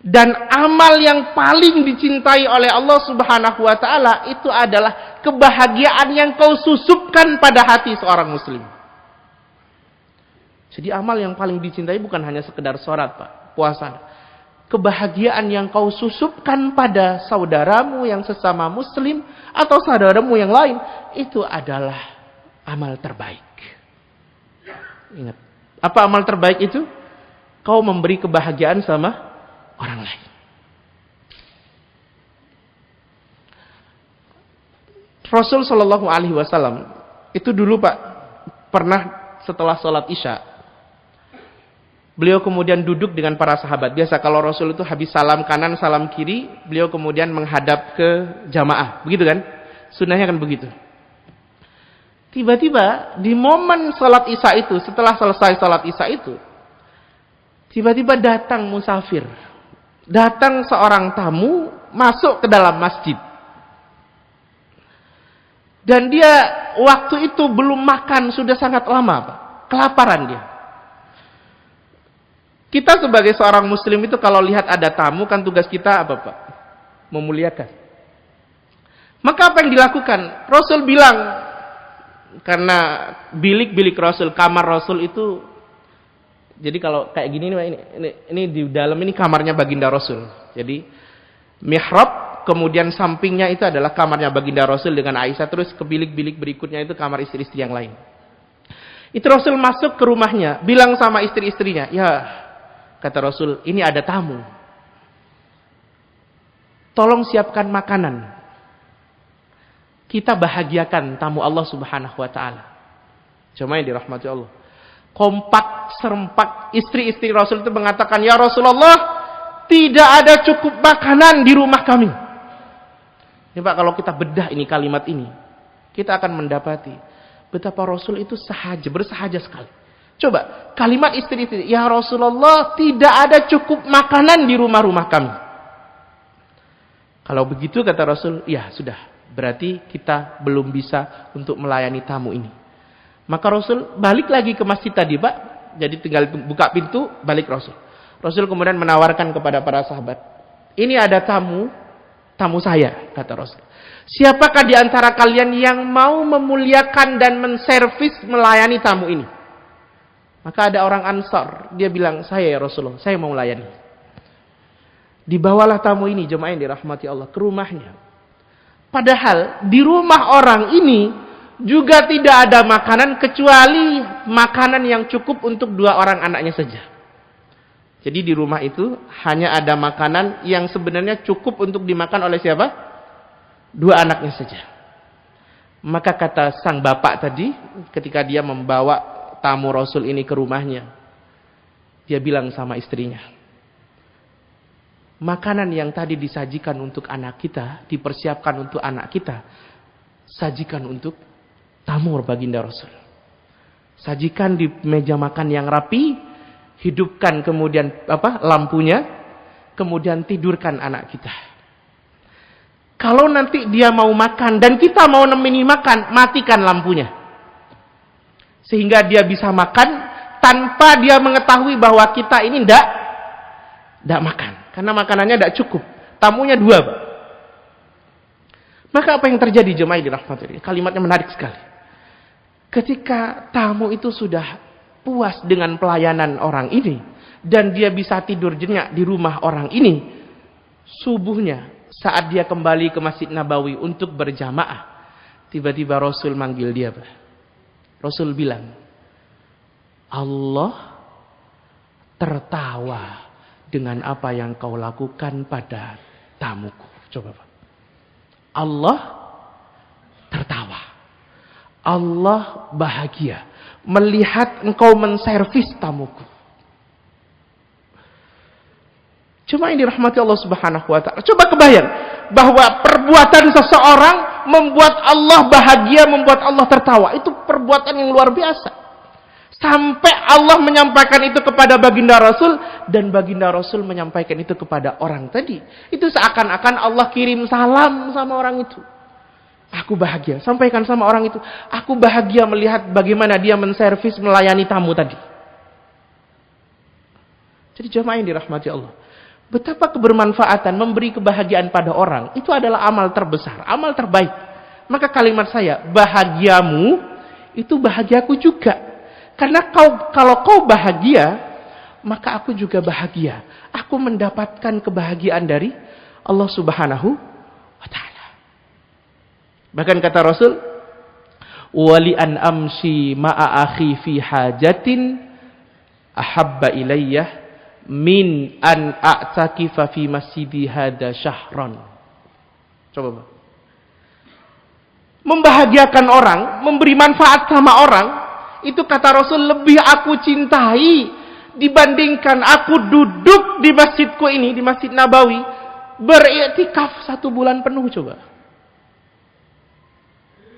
Dan amal yang paling dicintai oleh Allah Subhanahu wa taala itu adalah kebahagiaan yang kau susupkan pada hati seorang muslim. Jadi amal yang paling dicintai bukan hanya sekedar sholat, Pak, puasa. Kebahagiaan yang kau susupkan pada saudaramu yang sesama muslim atau saudaramu yang lain, itu adalah amal terbaik. Ingat, apa amal terbaik itu? Kau memberi kebahagiaan sama orang lain. Rasul Shallallahu Alaihi Wasallam itu dulu, Pak, pernah setelah sholat Isya, beliau kemudian duduk dengan para sahabat. Biasa kalau Rasul itu habis salam kanan, salam kiri, beliau kemudian menghadap ke jamaah. Begitu kan? Sunnahnya kan begitu. Tiba-tiba di momen salat Isya itu, setelah selesai salat Isya itu, tiba-tiba datang musafir. Datang seorang tamu masuk ke dalam masjid. Dan dia waktu itu belum makan, sudah sangat lama, Pak. Kelaparan dia. Kita sebagai seorang muslim itu kalau lihat ada tamu, kan tugas kita apa, Pak? Memuliakan. Maka apa yang dilakukan? Rasul bilang, karena bilik-bilik Rasul, kamar Rasul itu, jadi kalau kayak gini ini di dalam ini kamarnya baginda Rasul. Jadi mihrab, kemudian sampingnya itu adalah kamarnya baginda Rasul dengan Aisyah, terus ke bilik-bilik berikutnya itu kamar istri-istri yang lain. Itu Rasul masuk ke rumahnya, bilang sama istri-istrinya, ya, kata Rasul, ini ada tamu. Tolong siapkan makanan. Kita bahagiakan tamu Allah Subhanahu wa taala. Cuma yang dirahmati Allah. Kompak, serempak, istri-istri Rasul itu mengatakan, ya Rasulullah, tidak ada cukup makanan di rumah kami. Ini, Pak, kalau kita bedah ini kalimat ini, kita akan mendapati betapa Rasul itu bersahaja sekali. Coba, kalimat istri-istri, ya Rasulullah, tidak ada cukup makanan di rumah-rumah kami. Kalau begitu, kata Rasul, ya sudah, berarti kita belum bisa untuk melayani tamu ini. Maka Rasul balik lagi ke masjid tadi, Pak. Jadi tinggal buka pintu, balik Rasul. Rasul kemudian menawarkan kepada para sahabat, ini ada tamu saya, kata Rasul. Siapakah di antara kalian yang mau memuliakan dan menservis melayani tamu ini? Maka ada orang Ansar, dia bilang, saya ya Rasulullah, saya mau melayani. Dibawalah tamu ini, jemaah yang dirahmati Allah, ke rumahnya. Padahal di rumah orang ini juga tidak ada makanan kecuali makanan yang cukup untuk 2 orang anaknya saja. Jadi di rumah itu hanya ada makanan yang sebenarnya cukup untuk dimakan oleh siapa? 2 anaknya saja. Maka kata sang bapak tadi, ketika dia membawa tamu Rasul ini ke rumahnya, dia bilang sama istrinya, makanan yang tadi disajikan untuk anak kita, dipersiapkan untuk anak kita, sajikan untuk tamu baginda Rasul. Sajikan di meja makan yang rapi, hidupkan kemudian lampunya, kemudian tidurkan anak kita. Kalau nanti dia mau makan dan kita mau nemeni makan, matikan lampunya. Sehingga dia bisa makan tanpa dia mengetahui bahwa kita ini tidak makan. Karena makanannya tidak cukup. Tamunya 2, Pak. Maka apa yang terjadi, jemaah dirahmati Allah? Kalimatnya menarik sekali. Ketika tamu itu sudah puas dengan pelayanan orang ini, dan dia bisa tidur nyenyak di rumah orang ini, subuhnya saat dia kembali ke Masjid Nabawi untuk berjamaah, tiba-tiba Rasul manggil dia, Pak. Rasul bilang, Allah tertawa dengan apa yang kau lakukan pada tamuku. Coba, Pak. Allah tertawa. Allah bahagia melihat engkau menservis tamuku. Cuma ini dirahmati Allah Subhanahu wa taala. Coba kebayang bahwa perbuatan seseorang membuat Allah bahagia, membuat Allah tertawa. Itu perbuatan yang luar biasa. Sampai Allah menyampaikan itu kepada baginda Rasul, dan baginda Rasul menyampaikan itu kepada orang tadi. Itu seakan-akan Allah kirim salam sama orang itu. Aku bahagia, sampaikan sama orang itu. Aku bahagia melihat bagaimana dia menservis, melayani tamu tadi. Jadi jemaah yang dirahmati Allah, betapa kebermanfaatan memberi kebahagiaan pada orang, itu adalah amal terbesar, amal terbaik. Maka kalimat saya, bahagiamu, itu bahagiaku juga. Karena kalau kau bahagia, maka aku juga bahagia. Aku mendapatkan kebahagiaan dari Allah Subhanahu wa Ta'ala. Bahkan kata Rasul, wali an amshi ma'a akhi fi hajatin ahabba ilayyah min an a'takifa fi masjidi hada syahran. Coba. Membahagiakan orang, memberi manfaat sama orang, itu kata Rasul lebih aku cintai dibandingkan aku duduk di masjidku ini, di Masjid Nabawi, beriktikaf 1 bulan penuh. Coba.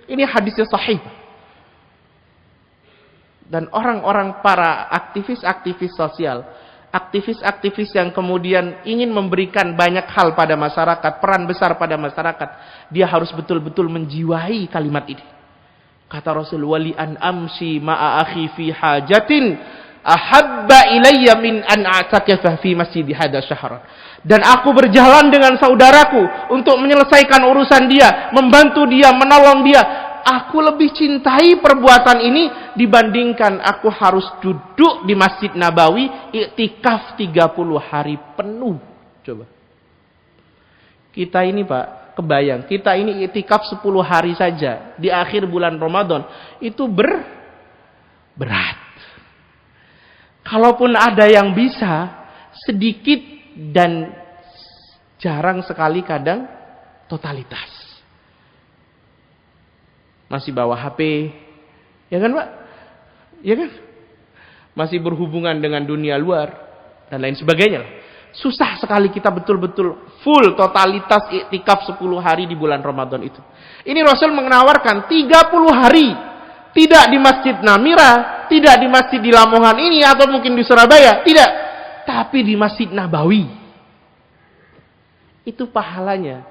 Ini hadisnya sahih. Dan orang-orang para aktivis-aktivis sosial, aktivis-aktivis yang kemudian ingin memberikan banyak hal pada masyarakat, peran besar pada masyarakat, dia harus betul-betul menjiwai kalimat ini. Kata Rasul, wali an amshi ma'a akhi fi hajatin ahabba ilayya min an a'takifa fi masjidi hada syahran. Dan aku berjalan dengan saudaraku untuk menyelesaikan urusan dia, membantu dia, menolong dia. Aku lebih cintai perbuatan ini dibandingkan aku harus duduk di Masjid Nabawi iktikaf 30 hari penuh. Coba. Kita ini Pak, kebayang, kita ini iktikaf 10 hari saja di akhir bulan Ramadan, itu berat. Kalaupun ada yang bisa, sedikit dan jarang sekali, kadang totalitas. Masih bawa HP, ya kan Pak? Ya kan? Masih berhubungan dengan dunia luar dan lain sebagainya. Susah sekali kita betul-betul full totalitas iktikaf 10 hari di bulan Ramadan itu. Ini Rasul menawarkan 30 hari. Tidak di Masjid Namira, tidak di masjid di Lamongan ini atau mungkin di Surabaya, tidak. Tapi di Masjid Nabawi. Itu pahalanya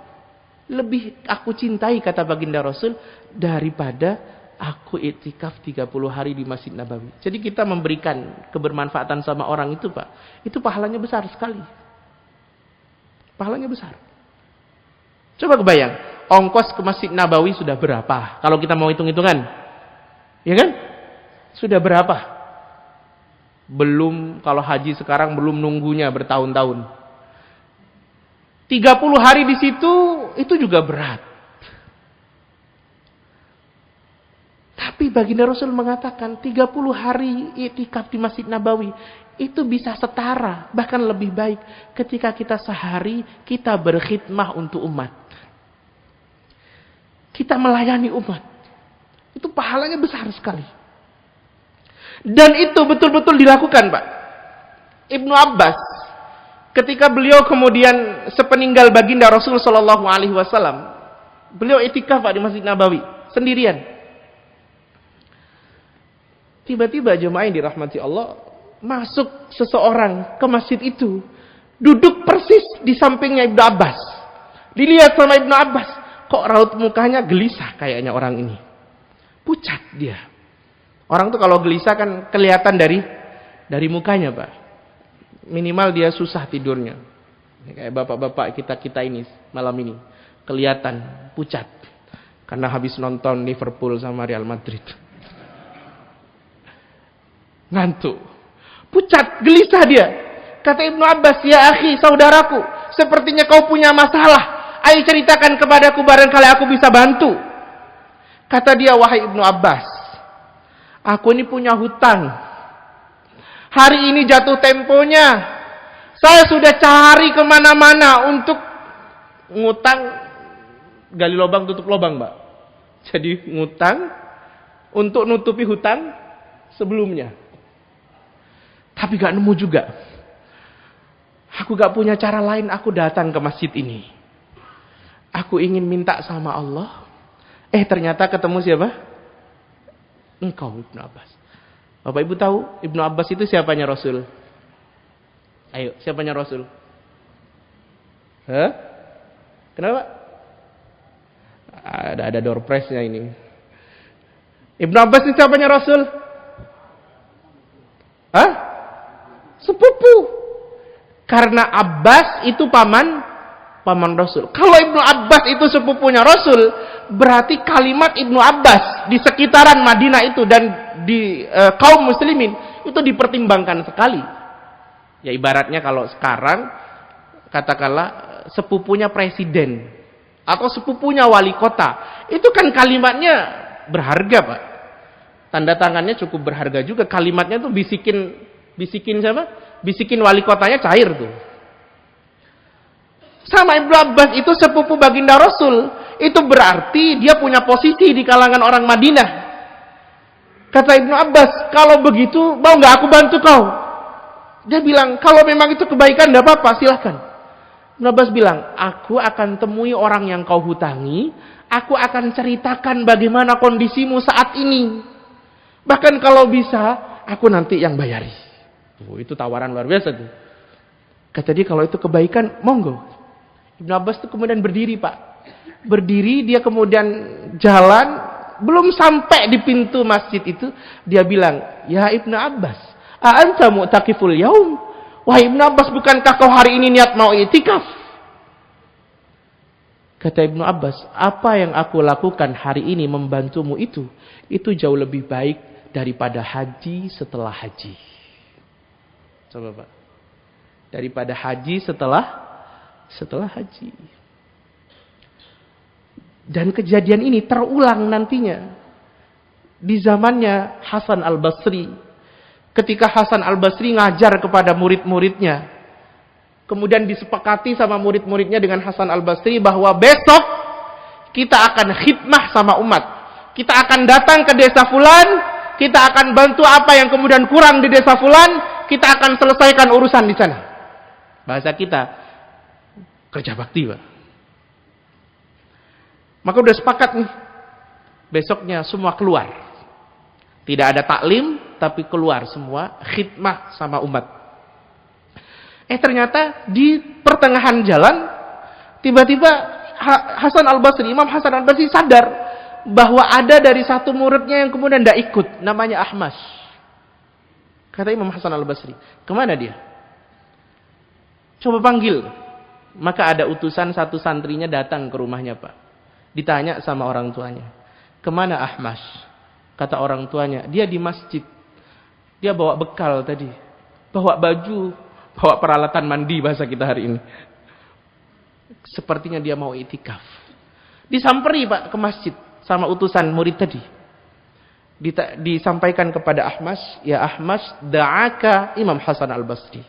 lebih aku cintai, kata baginda Rasul, daripada aku iktikaf 30 hari di Masjid Nabawi. Jadi kita memberikan kebermanfaatan sama orang itu Pak, itu pahalanya besar sekali. Pahalanya besar. Coba kebayang, ongkos ke Masjid Nabawi sudah berapa? Kalau kita mau hitung-hitungan, ya kan? Sudah berapa? Belum, kalau haji sekarang belum nunggunya bertahun-tahun. 30 hari di situ, itu juga berat. Tapi baginda Rasul mengatakan 30 hari iktikaf di Masjid Nabawi itu bisa setara, bahkan lebih baik ketika kita sehari kita berkhidmah untuk umat. Kita melayani umat. Itu pahalanya besar sekali. Dan itu betul-betul dilakukan, Pak. Ibnu Abbas ketika beliau kemudian sepeninggal baginda Rasul sallallahu alaihi wasallam, beliau iktikaf Pak di Masjid Nabawi sendirian. Tiba-tiba jemaah yang dirahmati Allah, masuk seseorang ke masjid itu, duduk persis di sampingnya Ibnu Abbas. Dilihat sama Ibnu Abbas, kok raut mukanya gelisah kayaknya orang ini. Pucat dia. Orang tuh kalau gelisah kan kelihatan dari mukanya, Pak. Minimal dia susah tidurnya. Kayak bapak-bapak kita ini malam ini kelihatan pucat karena habis nonton Liverpool sama Real Madrid. Ngantuk, pucat, gelisah dia. Kata Ibnu Abbas, ya akhi, saudaraku, sepertinya kau punya masalah. Ayo ceritakan kepadaku, barangkali aku bisa bantu. Kata dia, wahai Ibnu Abbas, aku ini punya hutang. Hari ini jatuh temponya. Saya sudah cari kemana-mana untuk ngutang, gali lubang tutup lubang, Mbak. Jadi ngutang untuk nutupi hutang sebelumnya. Tapi gak nemu juga. Aku gak punya cara lain, aku datang ke masjid ini. Aku ingin minta sama Allah. Ternyata ketemu siapa? Engkau Ibnu Abbas. Bapak Ibu tahu Ibnu Abbas itu siapanya Rasul? Ayo, siapanya Rasul? Hah? Kenapa? Ada door prize-nya ini. Ibnu Abbas itu siapanya Rasul? Hah? Sepupu. Karena Abbas itu paman Rasul. Kalau Ibnu Abbas itu sepupunya Rasul, berarti kalimat Ibnu Abbas di sekitaran Madinah itu dan di kaum muslimin itu dipertimbangkan sekali. Ya ibaratnya kalau sekarang katakanlah sepupunya presiden atau sepupunya wali kota, itu kan kalimatnya berharga, Pak. Tanda tangannya cukup berharga juga. Kalimatnya tuh bisikin siapa? Bisikin wali kotanya cair tuh. Sama Ibnu Abbas itu sepupu baginda Rasul. Itu berarti dia punya posisi di kalangan orang Madinah. Kata Ibnu Abbas, kalau begitu mau nggak aku bantu kau? Dia bilang, kalau memang itu kebaikan tidak apa-apa, silahkan. Ibnu Abbas bilang, aku akan temui orang yang kau hutangi. Aku akan ceritakan bagaimana kondisimu saat ini. Bahkan kalau bisa, aku nanti yang bayari. Itu tawaran luar biasa tuh. Kata dia, kalau itu kebaikan, monggo. Ibnu Abbas itu kemudian berdiri, Pak. Berdiri, dia kemudian jalan, belum sampai di pintu masjid itu, dia bilang, ya Ibnu Abbas, a'anta mu'takiful yaum? Wahai Ibnu Abbas, bukankah kau hari ini niat mau i'tikaf? Kata Ibnu Abbas, apa yang aku lakukan hari ini membantumu itu jauh lebih baik daripada haji setelah haji. Coba Pak. Daripada haji setelah haji. Dan kejadian ini terulang nantinya di zamannya Hasan Al-Basri. Ketika Hasan Al-Basri ngajar kepada murid-muridnya, kemudian disepakati sama murid-muridnya dengan Hasan Al-Basri bahwa besok kita akan khidmah sama umat. Kita akan datang ke desa fulan, kita akan bantu apa yang kemudian kurang di desa fulan, kita akan selesaikan urusan di sana. Bahasa kita, kerja bakti, Pak. Maka udah sepakat nih. Besoknya semua keluar. Tidak ada taklim, tapi keluar semua khidmah sama umat. Ternyata di pertengahan jalan, tiba-tiba Imam Hasan Al-Basri sadar bahwa ada dari satu muridnya yang kemudian tidak ikut. Namanya Ahmas. Kata Imam Hasan Al-Basri, kemana dia? Coba panggil. Maka ada utusan satu santrinya datang ke rumahnya, Pak. Ditanya sama orang tuanya, kemana Ahmas? Kata orang tuanya, dia di masjid. Dia bawa bekal tadi. Bawa baju, bawa peralatan mandi bahasa kita hari ini. Sepertinya dia mau i'tikaf. Disamperi, Pak, ke masjid sama utusan murid tadi. Disampaikan kepada Ahmas, ya Ahmas, da'aka Imam Hasan Al-Basri.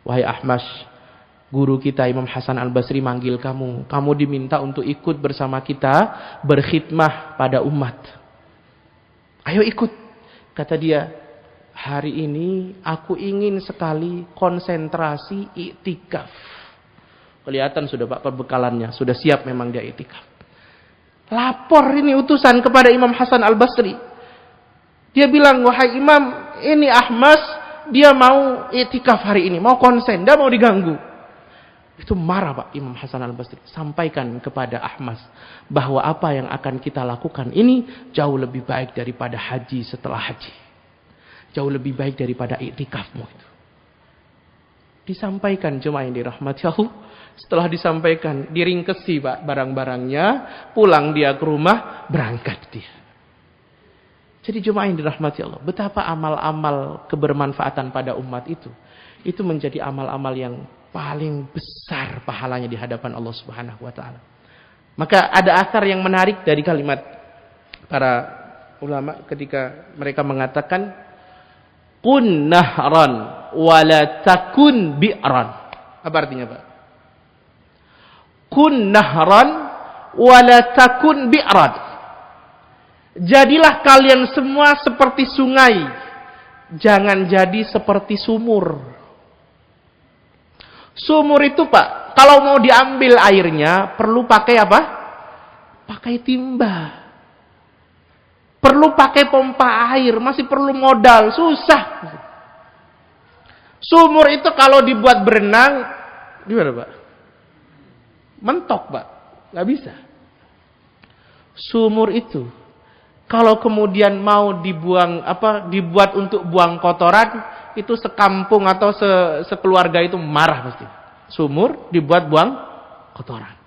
Wahai Ahmas, guru kita Imam Hasan Al-Basri manggil kamu. Kamu diminta untuk ikut bersama kita berkhidmah pada umat. Ayo ikut. Kata dia, hari ini aku ingin sekali konsentrasi i'tikaf. Kelihatan sudah Pak perbekalannya, sudah siap memang dia i'tikaf. Lapor ini utusan kepada Imam Hasan Al-Basri. Dia bilang, wahai Imam, ini Ahmas, dia mau i'tikaf hari ini, mau konsen, dia mau diganggu. Itu marah, Pak, Imam Hasan Al-Basri. Sampaikan kepada Ahmas bahwa apa yang akan kita lakukan ini jauh lebih baik daripada haji setelah haji. Jauh lebih baik daripada i'tikafmu itu. Disampaikan jemaah yang dirahmati Allah. Setelah disampaikan, diringkesi, Pak, barang-barangnya, pulang dia ke rumah, berangkat dia. Jadi jemaah yang dirahmati Allah, betapa amal-amal kebermanfaatan pada umat itu menjadi amal-amal yang paling besar pahalanya di hadapan Allah Subhanahu wa taala. Maka ada asar yang menarik dari kalimat para ulama ketika mereka mengatakan kun nahran wala takun bi'ran. Apa artinya, Pak? Kun nahran wala takun bi'ran. Jadilah kalian semua seperti sungai, jangan jadi seperti sumur. Sumur itu, Pak, kalau mau diambil airnya perlu pakai apa? Pakai timba. Perlu pakai pompa air, masih perlu modal, susah. Sumur itu kalau dibuat berenang, gimana Pak? Mentok Pak, nggak bisa. Sumur itu, kalau kemudian mau dibuat untuk buang kotoran, itu sekampung atau sekeluarga itu marah pasti. Sumur dibuat buang kotoran.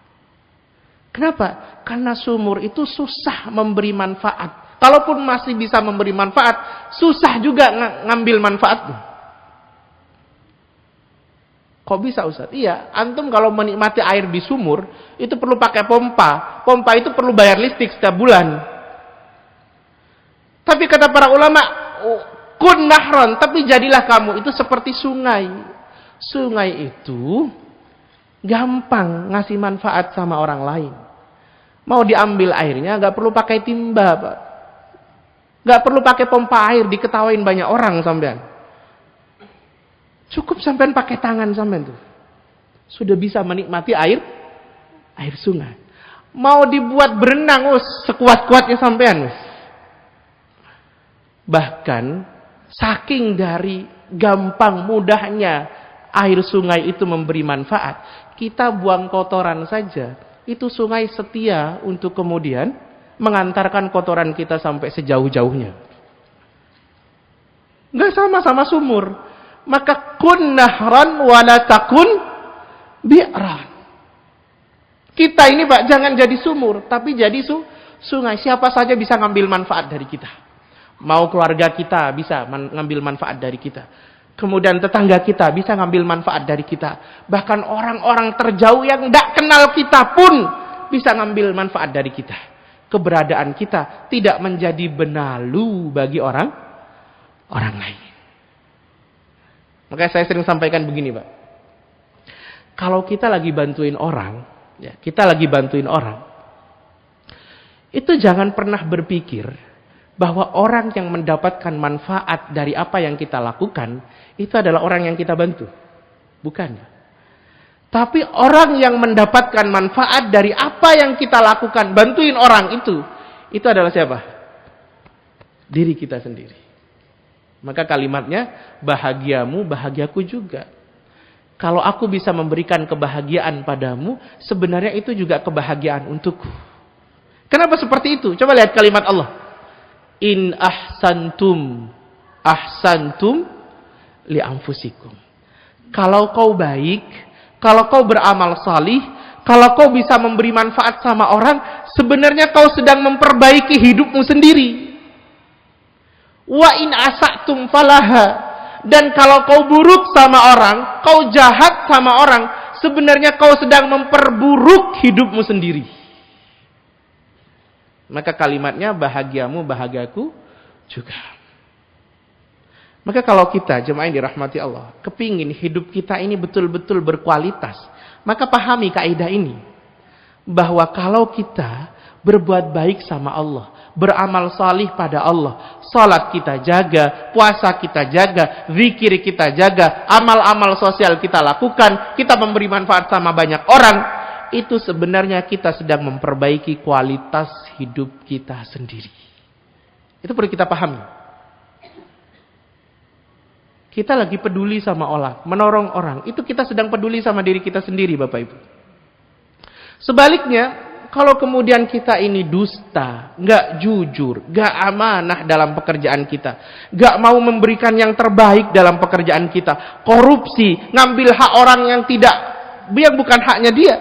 Kenapa? Karena sumur itu susah memberi manfaat. Kalaupun masih bisa memberi manfaat, susah juga ngambil manfaatnya. Kok bisa Ustaz? Iya, antum kalau menikmati air di sumur, itu perlu pakai pompa. Pompa itu perlu bayar listrik setiap bulan. Tapi kata para ulama, kun nahron, tapi jadilah kamu itu seperti sungai. Sungai itu gampang ngasih manfaat sama orang lain. Mau diambil airnya, gak perlu pakai timba Pak. Gak perlu pakai pompa air, diketawain banyak orang sampean. Cukup sampean pakai tangan sampean tuh. Sudah bisa menikmati air sungai. Mau dibuat berenang, sekuat-kuatnya sampean. Bahkan, saking dari gampang mudahnya air sungai itu memberi manfaat, kita buang kotoran saja, itu sungai setia untuk kemudian mengantarkan kotoran kita sampai sejauh-jauhnya. Enggak sama sumur. Maka kun nahran wala takun bi'ran. Kita ini Pak jangan jadi sumur, tapi jadi sungai. Siapa saja bisa ngambil manfaat dari kita. Mau keluarga kita bisa ngambil manfaat dari kita. Kemudian tetangga kita bisa ngambil manfaat dari kita. Bahkan orang-orang terjauh yang tidak kenal kita pun bisa ngambil manfaat dari kita. Keberadaan kita tidak menjadi benalu bagi orang lain. Makanya saya sering sampaikan begini Pak. Kalau kita lagi bantuin orang, itu jangan pernah berpikir bahwa orang yang mendapatkan manfaat dari apa yang kita lakukan, itu adalah orang yang kita bantu. Bukan. Tapi orang yang mendapatkan manfaat dari apa yang kita lakukan, bantuin orang itu adalah siapa? Diri kita sendiri. Maka kalimatnya, bahagiamu, bahagiaku juga. Kalau aku bisa memberikan kebahagiaan padamu, sebenarnya itu juga kebahagiaan untukku. Kenapa seperti itu? Coba lihat kalimat Allah. In ahsantum li anfusikum. Kalau kau baik, kalau kau beramal salih, kalau kau bisa memberi manfaat sama orang, sebenarnya kau sedang memperbaiki hidupmu sendiri. Wa in asatum falaha. Dan kalau kau buruk sama orang, kau jahat sama orang, sebenarnya kau sedang memperburuk hidupmu sendiri. Maka kalimatnya bahagiamu, bahagiaku juga. Maka kalau kita, jemaah yang dirahmati Allah, kepingin hidup kita ini betul-betul berkualitas, maka pahami kaidah ini. Bahwa kalau kita berbuat baik sama Allah, beramal salih pada Allah, salat kita jaga, puasa kita jaga, zikir kita jaga, amal-amal sosial kita lakukan, kita memberi manfaat sama banyak orang, itu sebenarnya kita sedang memperbaiki kualitas hidup kita sendiri. Itu perlu kita pahami. Kita lagi peduli sama orang, menolong orang, itu kita sedang peduli sama diri kita sendiri Bapak Ibu. Sebaliknya, kalau kemudian kita ini dusta, nggak jujur, nggak amanah dalam pekerjaan kita, nggak mau memberikan yang terbaik dalam pekerjaan kita, korupsi, ngambil hak orang yang bukan haknya dia,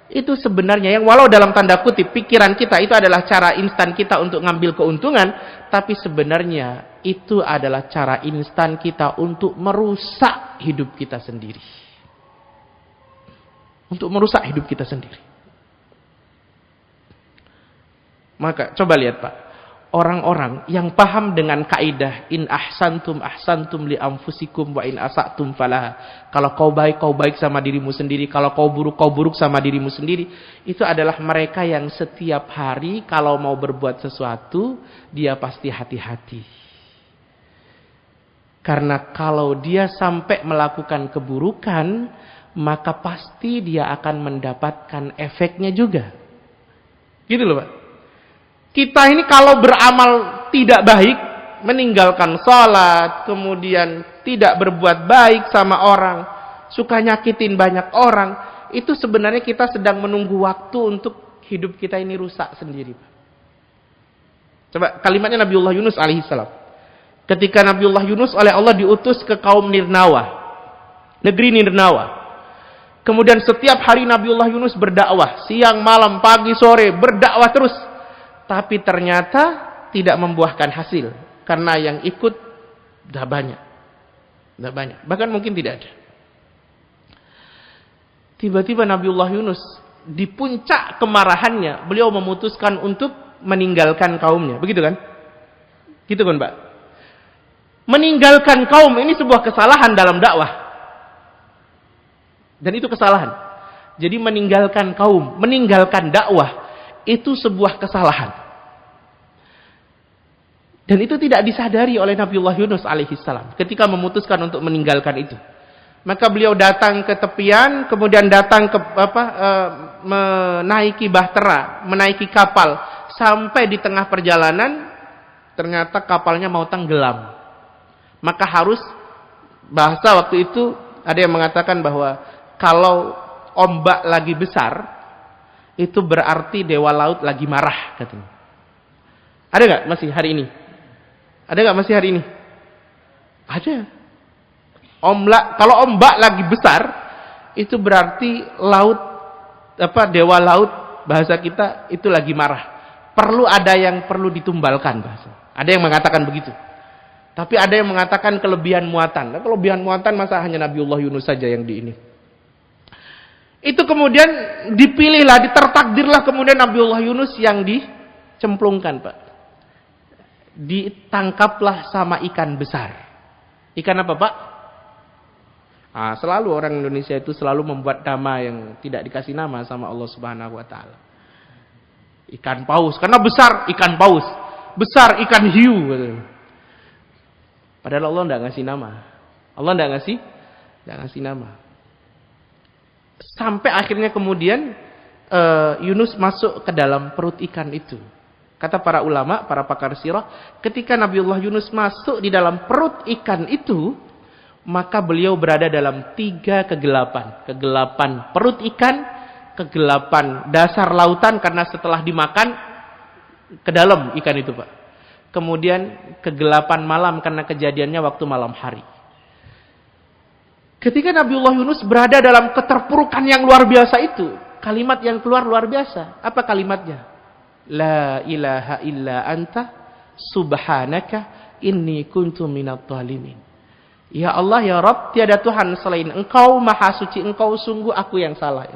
itu sebenarnya yang walau dalam tanda kutip pikiran kita itu adalah cara instan kita untuk ngambil keuntungan, tapi sebenarnya itu adalah cara instan kita untuk merusak hidup kita sendiri. Untuk merusak hidup kita sendiri. Maka coba lihat Pak, orang-orang yang paham dengan kaidah in ahsantum li anfusikum wa in asatum falaha. Kalau kau baik sama dirimu sendiri, kalau kau buruk sama dirimu sendiri. Itu adalah mereka yang setiap hari kalau mau berbuat sesuatu, dia pasti hati-hati. Karena kalau dia sampai melakukan keburukan, maka pasti dia akan mendapatkan efeknya juga. Gitu loh Pak. Kita ini kalau beramal tidak baik, meninggalkan sholat, kemudian tidak berbuat baik sama orang, suka nyakitin banyak orang, itu sebenarnya kita sedang menunggu waktu untuk hidup kita ini rusak sendiri. Coba kalimatnya Nabiullah Yunus alaihissalam. Ketika Nabiullah Yunus oleh Allah diutus ke kaum Nirnawa, negeri Nirnawa. Kemudian setiap hari Nabiullah Yunus berdakwah, siang, malam, pagi, sore, berdakwah terus. Tapi ternyata tidak membuahkan hasil. Karena yang ikut dah banyak. Dah banyak. Bahkan mungkin tidak ada. Tiba-tiba Nabiullah Yunus, di puncak kemarahannya, beliau memutuskan untuk meninggalkan kaumnya. Begitu kan? Gitu kan, Pak? Meninggalkan kaum ini sebuah kesalahan dalam dakwah. Dan itu kesalahan. Jadi meninggalkan kaum, meninggalkan dakwah, itu sebuah kesalahan. Dan itu tidak disadari oleh Nabiullah Yunus alaihissalam ketika memutuskan untuk meninggalkan itu. Maka beliau datang ke tepian, kemudian datang ke menaiki bahtera, menaiki kapal, sampai di tengah perjalanan ternyata kapalnya mau tenggelam. Maka harus, bahasa waktu itu ada yang mengatakan bahwa kalau ombak lagi besar, itu berarti dewa laut lagi marah, katanya. Ada nggak masih hari ini? Ada nggak masih hari ini? Ada. Kalau ombak lagi besar, itu berarti laut, dewa laut, bahasa kita itu lagi marah. Perlu ada yang perlu ditumbalkan, bahasa. Ada yang mengatakan begitu. Tapi ada yang mengatakan kelebihan muatan. Nah, kelebihan muatan masa hanya Nabiullah Yunus saja yang di ini. Itu kemudian dipilihlah, ditertakdirlah kemudian Nabiullah Yunus yang dicemplungkan, Pak. Ditangkaplah sama ikan besar. Ikan apa, Pak? Selalu orang Indonesia itu selalu membuat nama yang tidak dikasih nama sama Allah Subhanahu wa taala. Ikan paus, karena besar ikan paus, besar ikan hiu. Padahal Allah tidak ngasih nama. Allah tidak ngasih nama. Sampai akhirnya kemudian Yunus masuk ke dalam perut ikan itu. Kata para ulama, para pakar sirah, ketika Nabiullah Yunus masuk di dalam perut ikan itu, maka beliau berada dalam 3 kegelapan. Kegelapan perut ikan, kegelapan dasar lautan karena setelah dimakan ke dalam ikan itu, Pak. Kemudian kegelapan malam karena kejadiannya waktu malam hari. Ketika Nabiullah Yunus berada dalam keterpurukan yang luar biasa itu, kalimat yang keluar luar biasa. Apa kalimatnya? La ilaha illa anta subhanaka inni kuntu minadh dhalimin. Ya Allah, ya Rabb, tiada Tuhan selain Engkau, Maha Suci Engkau, sungguh aku yang salah.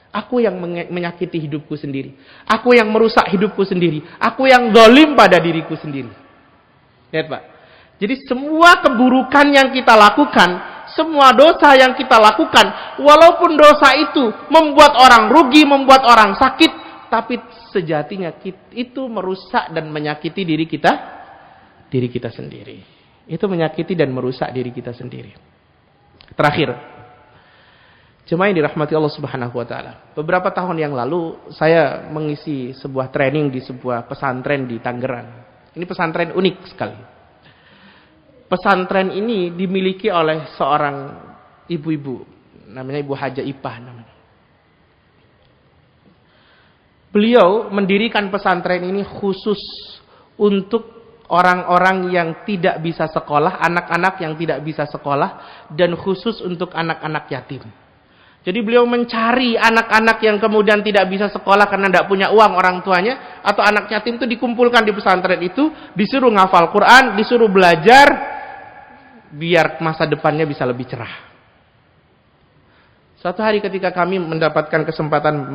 Aku yang menyakiti hidupku sendiri. Aku yang merusak hidupku sendiri. Aku yang zalim pada diriku sendiri. Lihat, Pak. Jadi semua keburukan yang kita lakukan, semua dosa yang kita lakukan, walaupun dosa itu membuat orang rugi, membuat orang sakit, tapi sejatinya itu merusak dan menyakiti diri kita sendiri. Itu menyakiti dan merusak diri kita sendiri. Terakhir, jemaah yang dirahmati Allah Subhanahu wa taala. Beberapa tahun yang lalu saya mengisi sebuah training di sebuah pesantren di Tangerang. Ini pesantren unik sekali. Pesantren ini dimiliki oleh seorang ibu-ibu, namanya Ibu Haja Ipah namanya. Beliau mendirikan pesantren ini khusus untuk orang-orang yang tidak bisa sekolah, anak-anak yang tidak bisa sekolah, dan khusus untuk anak-anak yatim. Jadi beliau mencari anak-anak yang kemudian tidak bisa sekolah karena tidak punya uang orang tuanya, atau anak yatim itu dikumpulkan di pesantren itu, disuruh ngafal Quran, disuruh belajar, biar masa depannya bisa lebih cerah. Suatu hari ketika kami mendapatkan kesempatan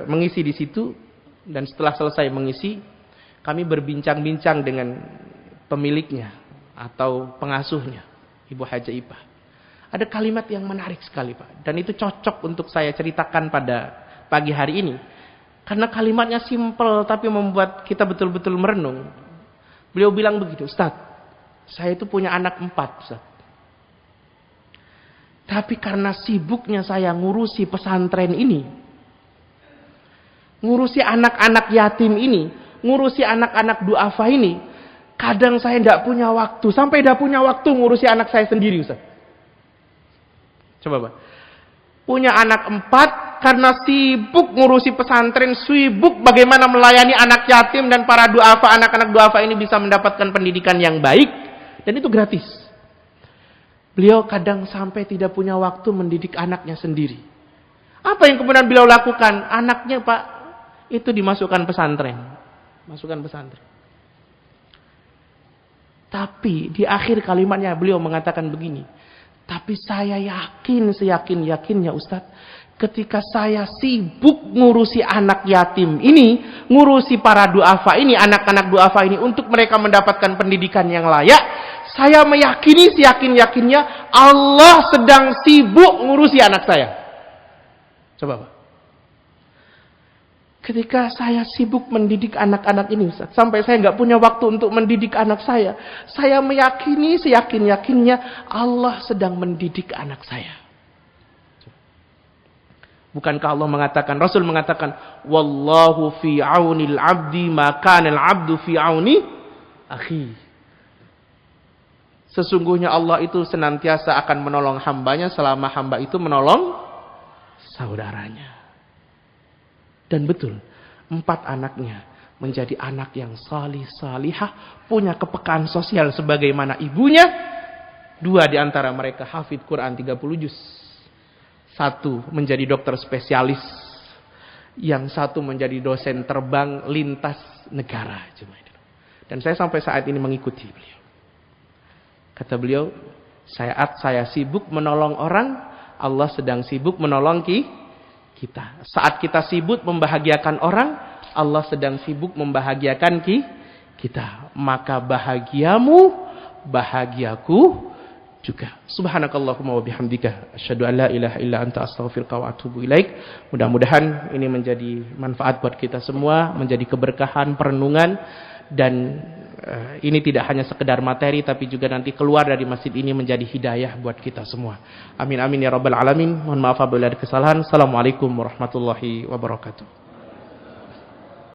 mengisi di situ, dan setelah selesai mengisi, kami berbincang-bincang dengan pemiliknya atau pengasuhnya, Ibu Haja Ipah. Ada kalimat yang menarik sekali, Pak, dan itu cocok untuk saya ceritakan pada pagi hari ini, karena kalimatnya simpel tapi membuat kita betul-betul merenung. Beliau bilang begitu, Ustaz, saya itu punya anak 4, Ustaz. Tapi karena sibuknya saya ngurusi pesantren ini, ngurusi anak-anak yatim ini, ngurusi anak-anak duafa ini, kadang saya tidak punya waktu, sampai tidak punya waktu ngurusi anak saya sendiri, Ustaz. Coba Pak. Punya anak 4, karena sibuk ngurusi pesantren, sibuk bagaimana melayani anak yatim dan para duafa, anak-anak duafa ini bisa mendapatkan pendidikan yang baik, dan itu gratis. Beliau kadang sampai tidak punya waktu mendidik anaknya sendiri. Apa yang kemudian beliau lakukan? Anaknya Pak, itu dimasukkan pesantren. Masukkan pesantren. Tapi di akhir kalimatnya beliau mengatakan begini. Tapi saya yakin, seyakin-yakinnya Ustadz, ketika saya sibuk ngurusi anak yatim ini, ngurusi para duafa ini, anak-anak duafa ini, untuk mereka mendapatkan pendidikan yang layak, saya meyakini, seyakin-yakinnya Allah sedang sibuk ngurusi anak saya. Coba Pak. Ketika saya sibuk mendidik anak-anak ini, Ustaz, sampai saya nggak punya waktu untuk mendidik anak saya meyakini, seyakin-yakinnya Allah sedang mendidik anak saya. Bukankah Allah mengatakan, Rasul mengatakan, wallahu fi aunil abdi ma kana al abdu fi auni akhi. Sesungguhnya Allah itu senantiasa akan menolong hambanya selama hamba itu menolong saudaranya. Dan betul, 4 anaknya menjadi anak yang salih salihah, punya kepekaan sosial sebagaimana ibunya. 2 di antara mereka hafidh Quran 30 juz. 1 menjadi dokter spesialis. Yang 1 menjadi dosen terbang lintas negara. Dan saya sampai saat ini mengikuti beliau. Kata beliau, saat saya sibuk menolong orang, Allah sedang sibuk menolong kita. Saat kita sibuk membahagiakan orang, Allah sedang sibuk membahagiakan kita. Maka bahagiamu, bahagiaku juga. Subhanakallahumma wa bihamdika asyhadu an la ilaha illa anta astaghfiruka wa atubu ilaik. Mudah-mudahan ini menjadi manfaat buat kita semua, menjadi keberkahan, perenungan, dan ini tidak hanya sekedar materi, tapi juga nanti keluar dari masjid ini menjadi hidayah buat kita semua. Amin amin ya rabbal alamin. Mohon maaf apabila ada kesalahan. Assalamualaikum warahmatullahi wabarakatuh.